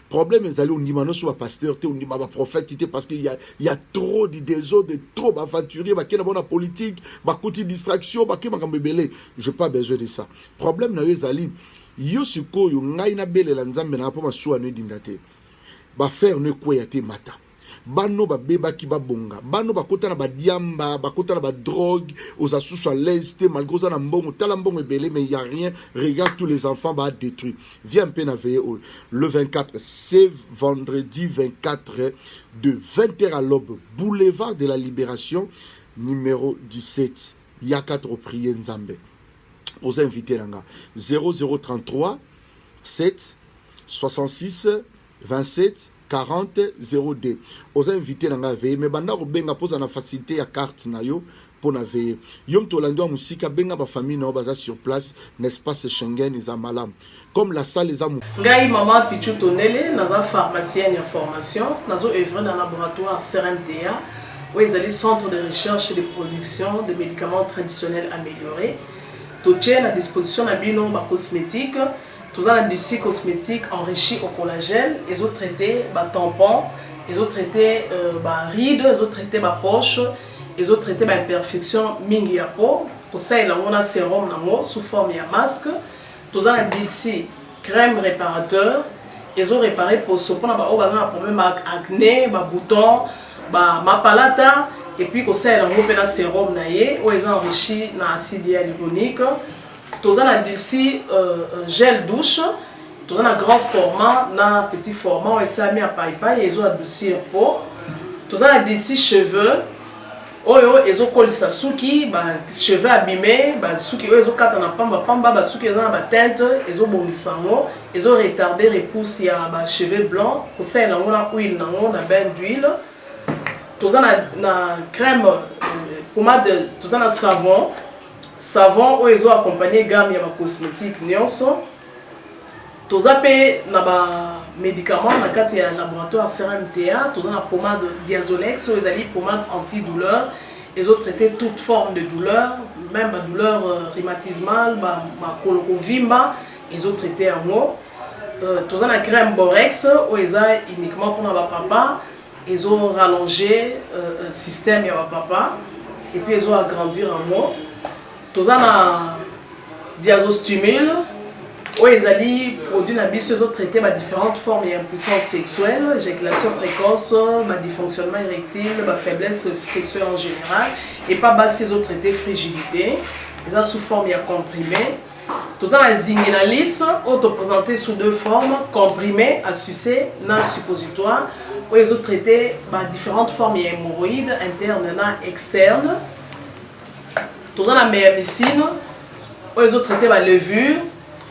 problème est allé au nimano soit pasteur te au nimaba prophète parce qu'il y a trop d'idées de trop aventuriers ba kena bona politique ba côté distraction ba kema kambebele je pas besoin de ça problème na ezali yo siko yo ngai na bele la nzambe na po masuwa no dingate ba faire ne koyate mata bano ba beba ki ba bonga bano ba kota na ba diamba ba kota na ba drogue aux assous à l'est malgré ça na mbongo tala mbongo belé mais il y a rien regarde tous les enfants ba détruits viens un peu na veiller le 24 c'est vendredi 24 de 20h à l'aube boulevard de la Libération numéro 17 il y a 4 prières nzambe aux invités nanga 0033 7 66 27 40 02. Aux invités dans la veille, mais banda ko benga pose na facilité ya carte na yo pour na veille. Yom tolando musika benga ba famille na baza sur place, n'espace Schengen isa malam. Comme la salle isa ngai maman Pichu Tonele naza pharmacienne ya formation, nazo œuvrer dans laboratoire CRMTA où ils allaient centre de recherche et de production de médicaments traditionnels améliorés. Tout tient à disposition de bino ba cosmétiques. Tous l'industrie cosmétique enrichie au collagène, ils ont traité bah, tampons, ils ont traité bah, rides, ils ont traité bah, poche, ils ont traité bah, imperfection mingi ya peau. Pour ça, il y a un sérum sous forme de masque. Tous l'industrie crème réparateur, ils ont réparé pour ce qu'on a un problème avec acné, bah, boutons, bah, mapalata, et puis pour ça, il y a un sérum où ils ont enrichi dans l'acide hyaluronique. Tous un adulci gel douche, tous un grand format, un petit format, et ça mis à paille ils ont adouci peau. Tous un adulci cheveux, ils ont collé sa souki, cheveux abîmés, souki ils ont quatre na pamba, souki ils ont ba teinte, ils ont bondi sango, ils ont retardé repousse ya ba cheveux blancs, pour ça ils ont na huile na bain d'huile. Tous un na crème pommade, tous un savon. Savon où ils ont accompagné gamme ya cosmétique nyonso. Toza pe na ba médicaments na kati ya laboratoire CRMTA, toza na pommade Diazolex, où ils allaient pommade antidouleur. Ils ont traité toute forme de douleur, même la douleur rhumatismale, ma colorovimba, ils ont traité en haut. Toza na crème Borex où ils ont uniquement pour na ba papa, ils ont rallongé le système ya ba papa et puis ils ont agrandi en haut. Tous na diazostimule où ils allaient produire na biso ils ont traité différentes formes d'impuissance sexuelle, éjaculation précoce, dysfonctionnement érectile, faiblesse sexuelle en général et pas bas ils ont traité frigidité, ils ont sous forme comprimé. Tous na zinguinalis où te présenté sous deux formes, comprimé à sucer na suppositoire où ils ont traité différentes formes d'hémorroïdes internes et externes. Tous la médecine, où ils ont traité la levure,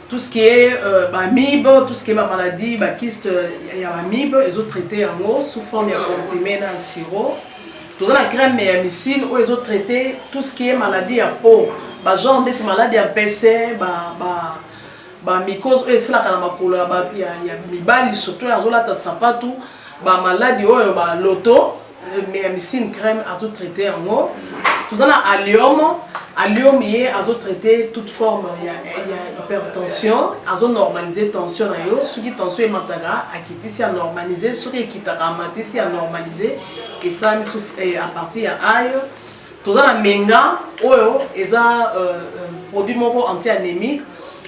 tout ce qui est amibe, tout ce qui est maladie, kyste, il y a amibe, ils ont traité en eau sous forme de comprimé dans le sirop. Tous la crème médecine, où ils ont traité tout ce qui est maladie à peau, genre d'être maladie à PC, mycose, c'est là qu'il y a mibali surtout, ils ont là sapatu, maladie loto, médecine crème, ils ont traité en eau. Tous la allium. Allium y a traité toute forme il y a hypertension, a normalisé tension na yo, ce qui tension est mataga a quitté si a normalisé, ce qui quitte à mater si a normalisé et ça à partir à aïe. Tout ça la menga oyo eza produit moko anti-anémique,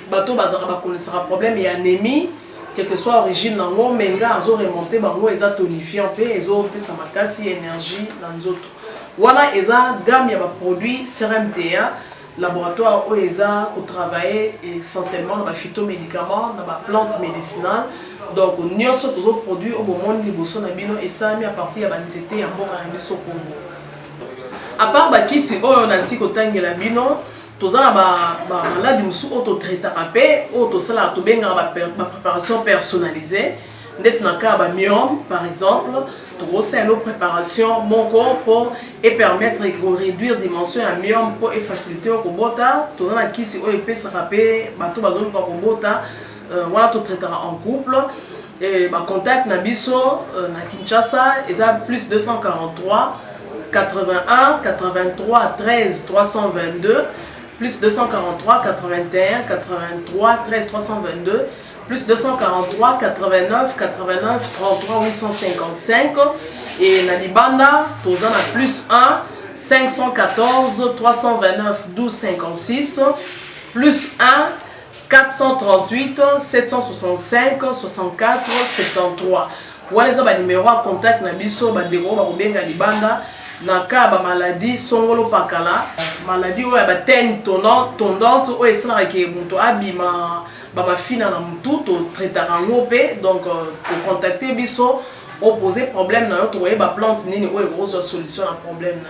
bateau bazara ba connaissera problème et anémie quelle que soit origine nango menga azo remonter bango eza tonifiant pe ezo pesa makasi énergie dans nzoto. Voilà, eza gamme ya produit CRMTA, laboratoire où eza au travailler essentiellement dans les phytomédicaments, dans les plantes médicinales. Donc nous avons tous les produits au moment de liboso na bino et ça mis à partir ya banzete ya mboka na biso Congo. À part bakisi oyo na siko tangela bino, tozala ba maladi musu auto traitera pe, auto sala to benga ba préparation personnalisée. Ndeti na ka ba myome par exemple. Tout c'est une préparation mon corps pour et permettre de réduire dimension à myome pour faciliter au robota. Tout dans la qui si on peut se rappeler bateau bazol pour robota. Voilà tout traitera en couple et contact na biso na Kinshasa ils a plus 243 81 83 13 322 plus 243 81 83 13 322 plus 243 89 89 33 855 et na Libanda tous en a plus 1 514 329 12 56 plus 1 438 765 64 73. Voilà les numéros à contact na biso bandeko ba kobenga Libanda na ka ba maladie songolo pakala maladie oyo ba teigne tondante oyo esala ke muto abima ba fina na mutu to traitera ngope donc pour contacter biso opposer problème na yo to ba plante nini oyo ko solution à problème na